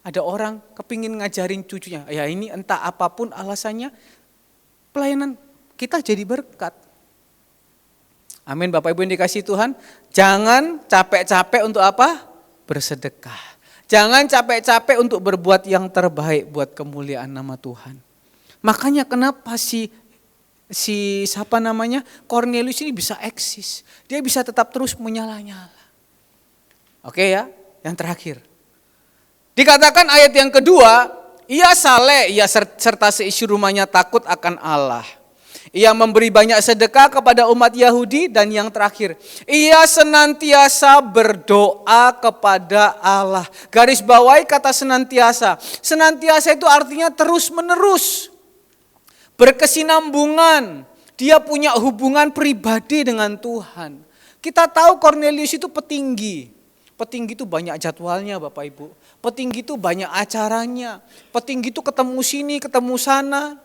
Ada orang kepingin ngajarin cucunya, ya ini entah apapun alasannya, pelayanan kita jadi berkat. Amin Bapak Ibu yang dikasihi Tuhan. Jangan capek-capek untuk apa? Bersedekah. Jangan capek-capek untuk berbuat yang terbaik buat kemuliaan nama Tuhan. Makanya kenapa Cornelius ini bisa eksis. Dia bisa tetap terus menyala-nyala. Oke ya, yang terakhir. Dikatakan ayat yang kedua, ia saleh, ia serta seisi rumahnya takut akan Allah. Ia memberi banyak sedekah kepada umat Yahudi, dan yang terakhir, ia senantiasa berdoa kepada Allah. Garis bawahi kata senantiasa. Senantiasa itu artinya terus menerus. Berkesinambungan. Dia punya hubungan pribadi dengan Tuhan. Kita tahu Cornelius itu petinggi. Petinggi itu banyak jadwalnya Bapak Ibu. Petinggi itu banyak acaranya. Petinggi itu ketemu sini, ketemu sana.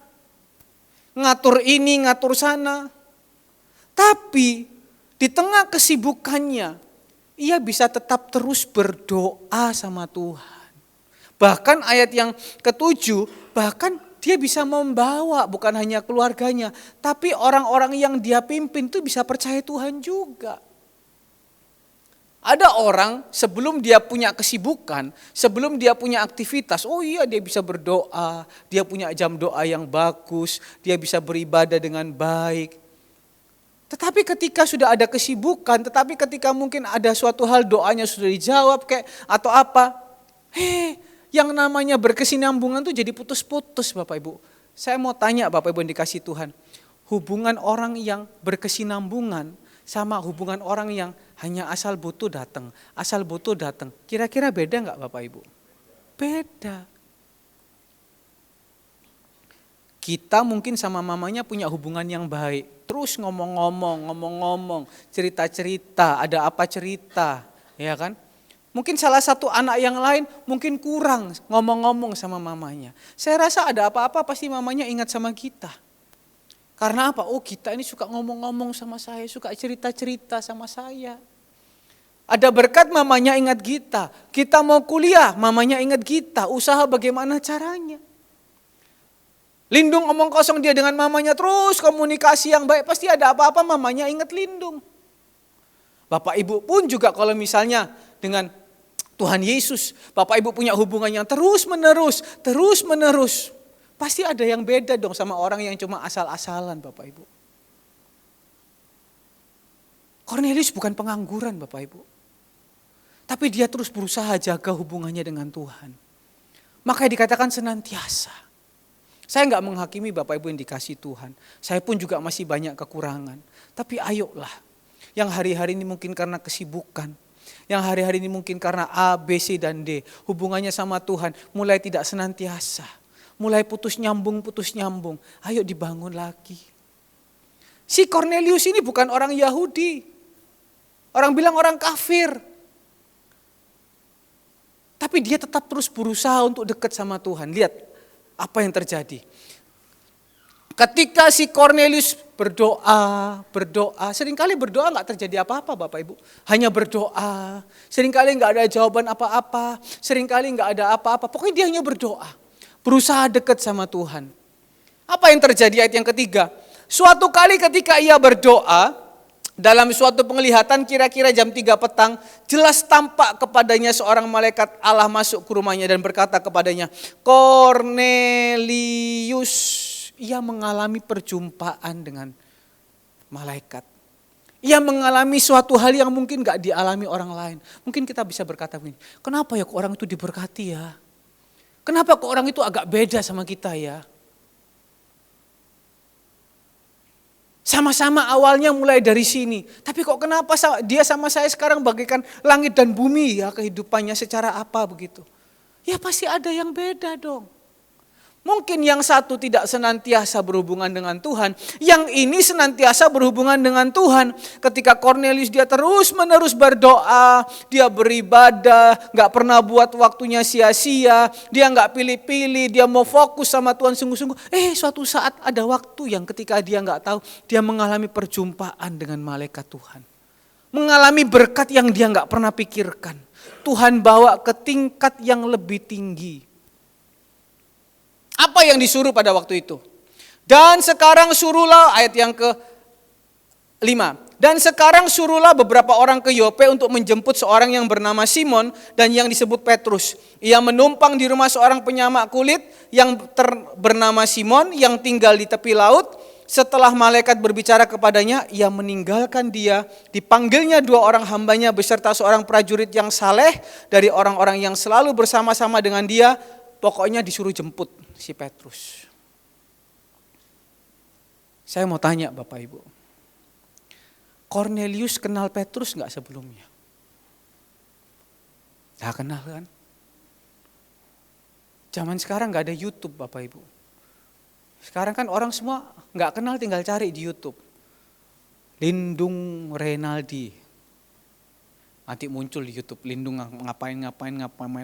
Ngatur ini, ngatur sana. Tapi di tengah kesibukannya, ia bisa tetap terus berdoa sama Tuhan. Bahkan ayat yang ketujuh, bahkan dia bisa membawa bukan hanya keluarganya, tapi orang-orang yang dia pimpin itu bisa percaya Tuhan juga. Ada orang sebelum dia punya kesibukan, sebelum dia punya aktivitas, oh iya dia bisa berdoa, dia punya jam doa yang bagus, dia bisa beribadah dengan baik. Tetapi ketika sudah ada kesibukan, tetapi ketika mungkin ada suatu hal doanya sudah dijawab kayak atau apa, yang namanya berkesinambungan tuh jadi putus-putus Bapak Ibu. Saya mau tanya Bapak Ibu yang dikasihi Tuhan, hubungan orang yang berkesinambungan sama hubungan orang yang hanya asal butuh datang. Kira-kira beda enggak Bapak Ibu? Beda. Kita mungkin sama mamanya punya hubungan yang baik. Terus ngomong-ngomong, cerita-cerita, ada apa cerita, ya kan? Mungkin salah satu anak yang lain mungkin kurang ngomong-ngomong sama mamanya. Saya rasa ada apa-apa pasti mamanya ingat sama kita. Karena apa? Oh kita ini suka ngomong-ngomong sama saya, suka cerita-cerita sama saya. Ada berkat mamanya ingat kita. Kita mau kuliah, mamanya ingat kita. Usaha bagaimana caranya. Lindung omong kosong dia dengan mamanya terus komunikasi yang baik. Pasti ada apa-apa mamanya ingat Lindung. Bapak Ibu pun juga kalau misalnya dengan Tuhan Yesus. Bapak Ibu punya hubungan yang terus menerus. Pasti ada yang beda dong sama orang yang cuma asal-asalan Bapak Ibu. Cornelius bukan pengangguran Bapak Ibu. Tapi dia terus berusaha jaga hubungannya dengan Tuhan. Makanya dikatakan senantiasa. Saya enggak menghakimi Bapak Ibu yang dikasihi Tuhan. Saya pun juga masih banyak kekurangan. Tapi ayolah. Yang hari-hari ini mungkin karena kesibukan. Yang hari-hari ini mungkin karena A, B, C, dan D. Hubungannya sama Tuhan mulai tidak senantiasa. Mulai putus nyambung. Ayo dibangun lagi. Si Cornelius ini bukan orang Yahudi. Orang bilang orang kafir. Tapi dia tetap terus berusaha untuk dekat sama Tuhan. Lihat apa yang terjadi. Ketika si Cornelius berdoa. Seringkali berdoa gak terjadi apa-apa Bapak Ibu. Hanya berdoa. Seringkali gak ada jawaban apa-apa. Seringkali gak ada apa-apa. Pokoknya dia hanya berdoa. Berusaha dekat sama Tuhan. Apa yang terjadi ayat yang ketiga? Suatu kali ketika ia berdoa, dalam suatu penglihatan kira-kira jam 3 petang, jelas tampak kepadanya seorang malaikat Allah masuk ke rumahnya dan berkata kepadanya, Cornelius. Ia mengalami perjumpaan dengan malaikat. Ia mengalami suatu hal yang mungkin gak dialami orang lain. Mungkin kita bisa berkata begini, kenapa ya kok orang itu diberkati ya? Kenapa kok orang itu agak beda sama kita ya? Sama-sama awalnya mulai dari sini. Tapi kok kenapa dia sama saya sekarang bagaikan langit dan bumi ya kehidupannya secara apa begitu? Ya pasti ada yang beda dong. Mungkin yang satu tidak senantiasa berhubungan dengan Tuhan, yang ini senantiasa berhubungan dengan Tuhan. Ketika Cornelius dia terus menerus berdoa, dia beribadah, gak pernah buat waktunya sia-sia, dia gak pilih-pilih, dia mau fokus sama Tuhan sungguh-sungguh. Suatu saat ada waktu yang ketika dia gak tahu, dia mengalami perjumpaan dengan malaikat Tuhan. Mengalami berkat yang dia gak pernah pikirkan. Tuhan bawa ke tingkat yang lebih tinggi. Apa yang disuruh pada waktu itu? Dan sekarang suruhlah, ayat yang ke-5. Dan sekarang suruhlah beberapa orang ke Yope untuk menjemput seorang yang bernama Simon dan yang disebut Petrus. Ia menumpang di rumah seorang penyamak kulit yang bernama Simon yang tinggal di tepi laut. Setelah malaikat berbicara kepadanya, ia meninggalkan dia. Dipanggilnya 2 orang hambanya beserta seorang prajurit yang saleh dari orang-orang yang selalu bersama-sama dengan dia. Pokoknya disuruh jemput si Petrus. Saya mau tanya Bapak Ibu. Cornelius kenal Petrus gak sebelumnya? Gak kenal kan? Zaman sekarang gak ada YouTube Bapak Ibu. Sekarang kan orang semua gak kenal tinggal cari di YouTube. Lindung Renaldi. Nanti muncul di YouTube, Lindung ngapain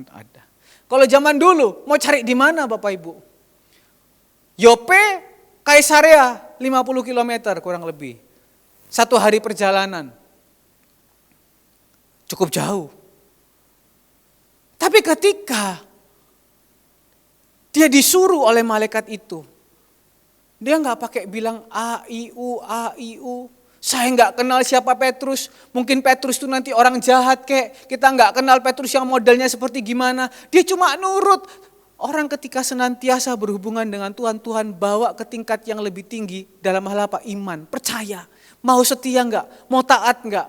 ada. Kalau zaman dulu mau cari di mana Bapak Ibu? Yope, Kaisarea 50 km kurang lebih. 1 hari perjalanan. Cukup jauh. Tapi ketika dia disuruh oleh malaikat itu, dia gak pakai bilang A-I-U. Saya gak kenal siapa Petrus. Mungkin Petrus itu nanti orang jahat kek. Kita gak kenal Petrus yang modelnya seperti gimana. Dia cuma nurut. Orang ketika senantiasa berhubungan dengan Tuhan, Tuhan bawa ke tingkat yang lebih tinggi dalam hal apa? Iman, percaya. Mau setia gak? Mau taat gak?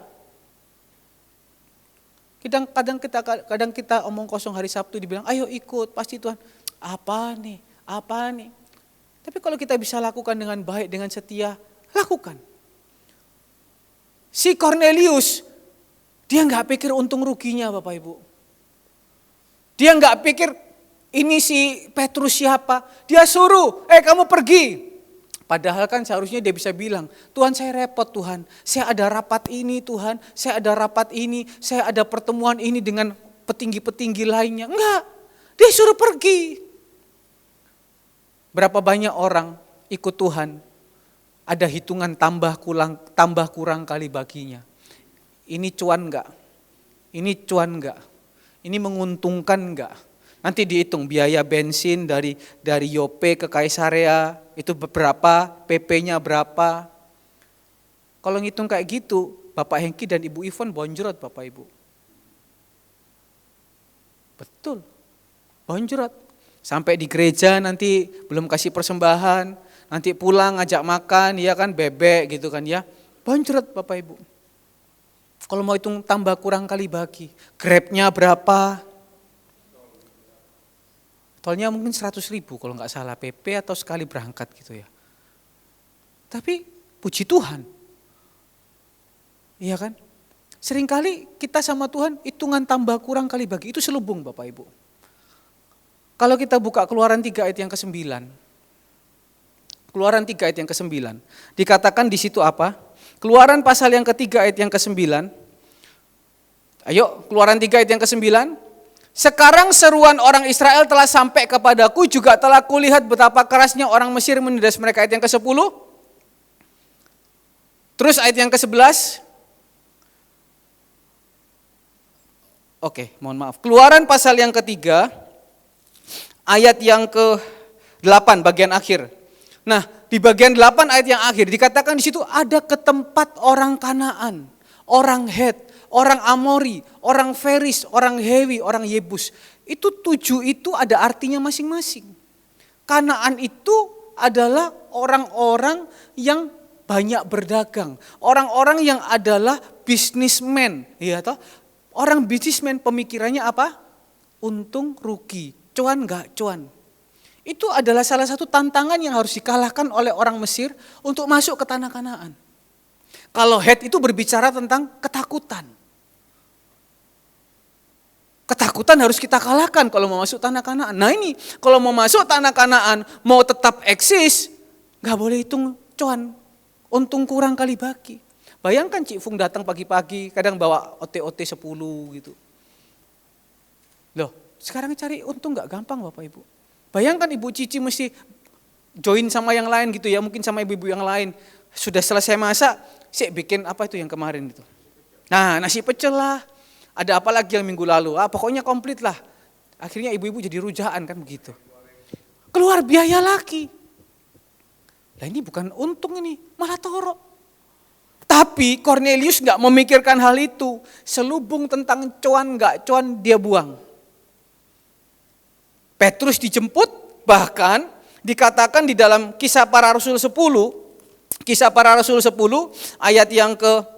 Kadang kita omong kosong hari Sabtu dibilang, ayo ikut, pasti Tuhan. Apa nih? Tapi kalau kita bisa lakukan dengan baik, dengan setia, lakukan. Si Cornelius, dia gak pikir untung ruginya Bapak Ibu. Dia gak pikir ini si Petrus siapa. Dia suruh, kamu pergi. Padahal kan seharusnya dia bisa bilang, Tuhan saya repot Tuhan. Saya ada rapat ini Tuhan, saya ada rapat ini, saya ada pertemuan ini dengan petinggi-petinggi lainnya. Enggak, dia suruh pergi. Berapa banyak orang ikut Tuhan, ada hitungan tambah kurang kali baginya. Ini cuan enggak? Ini cuan enggak? Ini menguntungkan enggak? Nanti dihitung biaya bensin dari Yope ke Kaisarea itu berapa, PP-nya berapa. Kalau ngitung kayak gitu, Bapak Hengki dan Ibu Ivon bonjrot Bapak Ibu. Betul, bonjrot. Sampai di gereja nanti belum kasih persembahan, nanti pulang ngajak makan, ya kan bebek gitu kan ya. Bonjrot Bapak Ibu. Kalau mau hitung tambah kurang kali bagi. Grabnya berapa? Tolnya mungkin 100.000 kalau nggak salah PP atau sekali berangkat gitu ya. Tapi puji Tuhan. Iya kan? Seringkali kita sama Tuhan hitungan tambah kurang kali bagi itu selubung Bapak Ibu. Kalau kita buka Keluaran 3 ayat yang ke-9. Keluaran 3 ayat yang ke-9. Dikatakan di situ apa? Keluaran pasal yang ketiga ayat yang ke-9. Ayo, Keluaran 3 ayat yang ke-9. Sekarang seruan orang Israel telah sampai kepadaku, juga telah kulihat betapa kerasnya orang Mesir menindas mereka. Ayat yang ke-10. Terus ayat yang ke-11. Oke, mohon maaf. Keluaran pasal yang ketiga, ayat yang ke-8 bagian akhir. Nah, di bagian 8 ayat yang akhir dikatakan di situ ada ke tempat orang Kanaan, orang Het, orang Amori, orang Feris, orang Hewi, orang Yebus. Itu 7 itu ada artinya masing-masing. Kanaan itu adalah orang-orang yang banyak berdagang, orang-orang yang adalah bisnismen, ya toh? Orang bisnismen pemikirannya apa? Untung rugi, cuan enggak cuan. Itu adalah salah satu tantangan yang harus dikalahkan oleh orang Mesir untuk masuk ke tanah Kanaan. Kalau Het itu berbicara tentang ketakutan. Ketakutan harus kita kalahkan kalau mau masuk tanah Kanaan. Nah ini, kalau mau masuk tanah Kanaan, mau tetap eksis, gak boleh hitung cuan, untung kurang kali bagi. Bayangkan Cik Fung datang pagi-pagi, kadang bawa OT-OT 10 gitu. Loh, sekarang cari untung gak gampang Bapak Ibu. Bayangkan Ibu Cici mesti join sama yang lain gitu ya, mungkin sama ibu-ibu yang lain. Sudah selesai masak, sih bikin apa itu yang kemarin itu. Nah nasi pecel lah. Ada apa lagi yang minggu lalu? Pokoknya komplit lah. Akhirnya ibu-ibu jadi rujaan kan begitu. Keluar biaya lagi. Nah ini bukan untung ini, malah torok. Tapi Cornelius gak memikirkan hal itu. Selubung tentang cuan gak cuan dia buang. Petrus dijemput, bahkan dikatakan di dalam Kisah Para Rasul 10, Kisah Para Rasul 10 ayat yang ke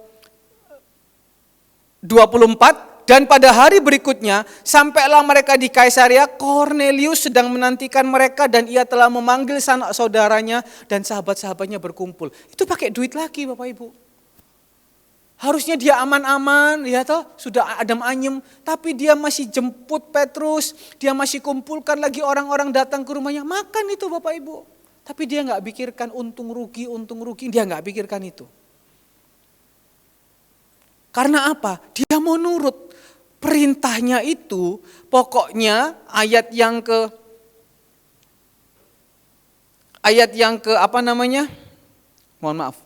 24, dan pada hari berikutnya sampailah mereka di Kaisarea, Cornelius sedang menantikan mereka dan ia telah memanggil sanak saudaranya dan sahabat-sahabatnya berkumpul. Itu pakai duit lagi Bapak Ibu. Harusnya dia aman-aman, ya toh, sudah adem anyem, tapi dia masih jemput Petrus, dia masih kumpulkan lagi orang-orang datang ke rumahnya, makan itu Bapak Ibu. Tapi dia nggak pikirkan untung rugi, dia nggak pikirkan itu. Karena apa? Dia mau nurut. Perintahnya itu pokoknya ayat yang ke apa namanya? Mohon maaf.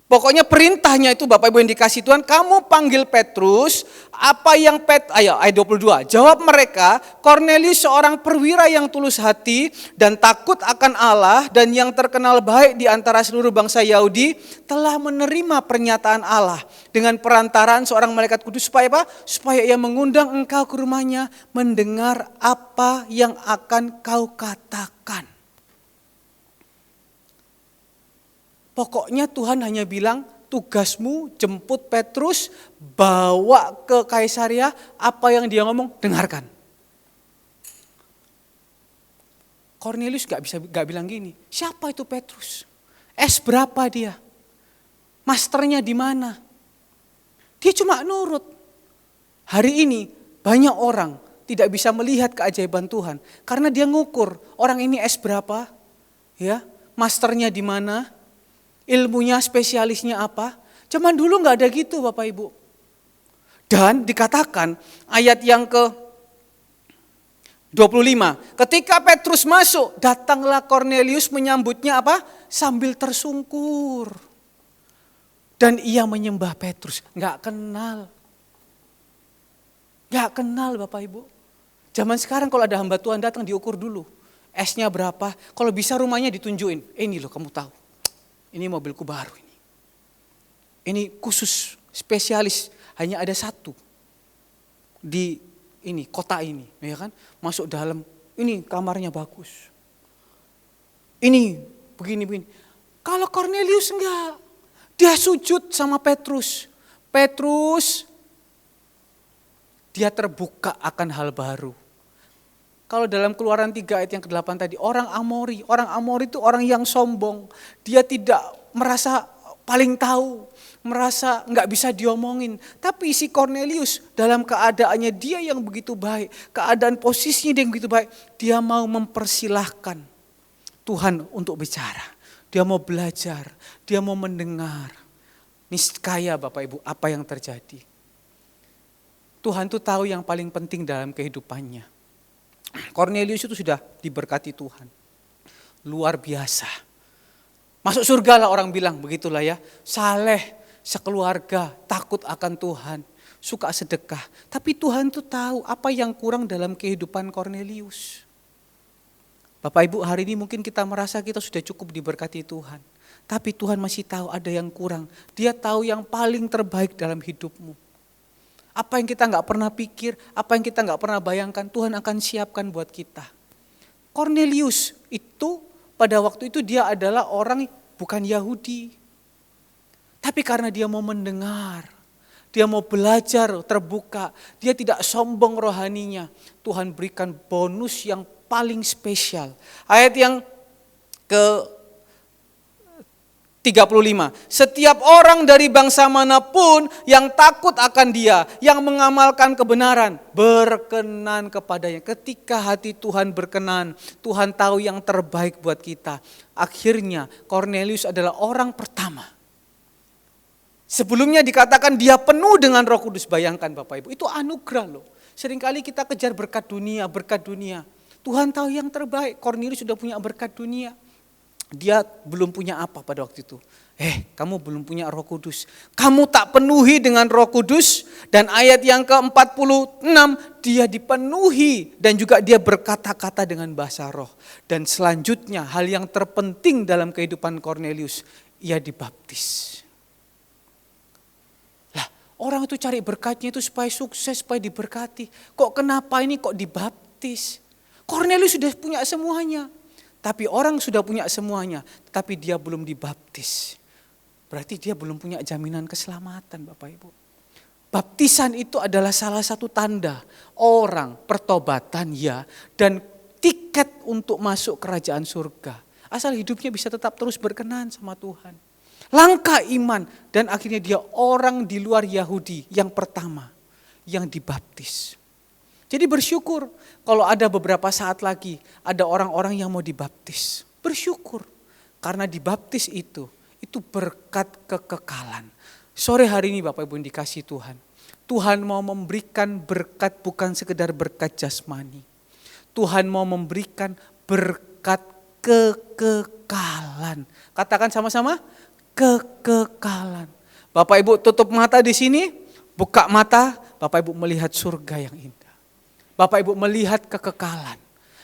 Pokoknya perintahnya itu Bapak Ibu yang dikasih Tuhan, kamu panggil Petrus, apa yang ayat 22, jawab mereka, Cornelius seorang perwira yang tulus hati dan takut akan Allah dan yang terkenal baik di antara seluruh bangsa Yahudi telah menerima pernyataan Allah dengan perantaraan seorang malaikat kudus supaya apa? Supaya ia mengundang engkau ke rumahnya mendengar apa yang akan kau katakan. Pokoknya Tuhan hanya bilang, tugasmu jemput Petrus, bawa ke Kaisarea, apa yang dia ngomong, dengarkan. Cornelius gak bilang gini, siapa itu Petrus? Berapa dia? Masternya di mana? Dia cuma nurut. Hari ini banyak orang tidak bisa melihat keajaiban Tuhan karena dia ngukur orang ini berapa, ya, masternya di mana? Ilmunya, spesialisnya apa? Zaman dulu gak ada gitu Bapak Ibu. Dan dikatakan ayat yang ke 25. Ketika Petrus masuk, datanglah Cornelius menyambutnya apa? Sambil tersungkur. Dan ia menyembah Petrus. Gak kenal. Gak kenal Bapak Ibu. Zaman sekarang kalau ada hamba Tuhan datang diukur dulu. S-nya berapa? Kalau bisa rumahnya ditunjukin. Ini loh kamu tahu. Ini mobilku baru ini. Ini khusus spesialis, hanya ada satu di ini kota ini, ya kan? Masuk dalam, ini kamarnya bagus. Ini begini. Kalau Cornelius enggak, dia sujud sama Petrus. Petrus, dia terbuka akan hal baru. Kalau dalam Keluaran 3 ayat yang ke-8 tadi, orang Amori itu orang yang sombong. Dia tidak merasa paling tahu, merasa nggak bisa diomongin. Tapi si Cornelius dalam keadaannya dia yang begitu baik, keadaan posisinya dia yang begitu baik, dia mau mempersilahkan Tuhan untuk bicara. Dia mau belajar, dia mau mendengar. Niscaya Bapak Ibu apa yang terjadi. Tuhan tuh tahu yang paling penting dalam kehidupannya. Cornelius itu sudah diberkati Tuhan. Luar biasa. Masuk surga lah orang bilang, begitulah ya. Saleh, sekeluarga, takut akan Tuhan, suka sedekah. Tapi Tuhan tuh tahu apa yang kurang dalam kehidupan Cornelius. Bapak Ibu, hari ini mungkin kita merasa kita sudah cukup diberkati Tuhan. Tapi Tuhan masih tahu ada yang kurang. Dia tahu yang paling terbaik dalam hidupmu. Apa yang kita gak pernah pikir, apa yang kita gak pernah bayangkan, Tuhan akan siapkan buat kita. Cornelius itu pada waktu itu dia adalah orang bukan Yahudi. Tapi karena dia mau mendengar, dia mau belajar terbuka, dia tidak sombong rohaninya. Tuhan berikan bonus yang paling spesial. Ayat yang ke 35. Setiap orang dari bangsa manapun yang takut akan Dia, yang mengamalkan kebenaran, berkenan kepadanya. Ketika hati Tuhan berkenan, Tuhan tahu yang terbaik buat kita. Akhirnya Kornelius adalah orang pertama. Sebelumnya dikatakan dia penuh dengan Roh Kudus. Bayangkan Bapak Ibu, itu anugerah loh. Seringkali kita kejar berkat dunia, berkat dunia. Tuhan tahu yang terbaik. Kornelius sudah punya berkat dunia. Dia belum punya apa pada waktu itu. Kamu belum punya Roh Kudus. Kamu tak penuhi dengan Roh Kudus. Dan ayat yang ke-46, dia dipenuhi dan juga dia berkata-kata dengan bahasa roh. Dan selanjutnya hal yang terpenting dalam kehidupan Kornelius, ia dibaptis. Lah, orang itu cari berkatnya itu supaya sukses, supaya diberkati. Kok kenapa ini kok dibaptis? Kornelius sudah punya semuanya. Tapi orang sudah punya semuanya, tapi dia belum dibaptis. Berarti dia belum punya jaminan keselamatan Bapak Ibu. Baptisan itu adalah salah satu tanda orang pertobatan ya, dan tiket untuk masuk kerajaan surga. Asal hidupnya bisa tetap terus berkenan sama Tuhan. Langkah iman, dan akhirnya dia orang di luar Yahudi yang pertama yang dibaptis. Jadi bersyukur kalau ada beberapa saat lagi ada orang-orang yang mau dibaptis. Bersyukur karena dibaptis itu berkat kekekalan. Sore hari ini Bapak Ibu yang dikasihi Tuhan. Tuhan mau memberikan berkat bukan sekedar berkat jasmani. Tuhan mau memberikan berkat kekekalan. Katakan sama-sama, kekekalan. Bapak Ibu tutup mata di sini, buka mata, Bapak Ibu melihat surga yang indah. Bapak Ibu melihat kekekalan.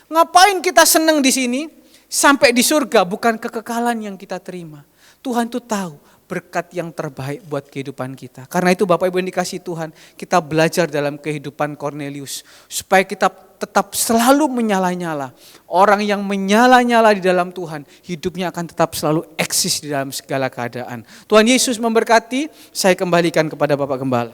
Ngapain kita senang di sini? Sampai di surga bukan kekekalan yang kita terima. Tuhan tuh tahu berkat yang terbaik buat kehidupan kita. Karena itu Bapak Ibu yang dikasihi Tuhan, kita belajar dalam kehidupan Kornelius. Supaya kita tetap selalu menyala-nyala. Orang yang menyala-nyala di dalam Tuhan, hidupnya akan tetap selalu eksis di dalam segala keadaan. Tuhan Yesus memberkati, saya kembalikan kepada Bapak Gembala.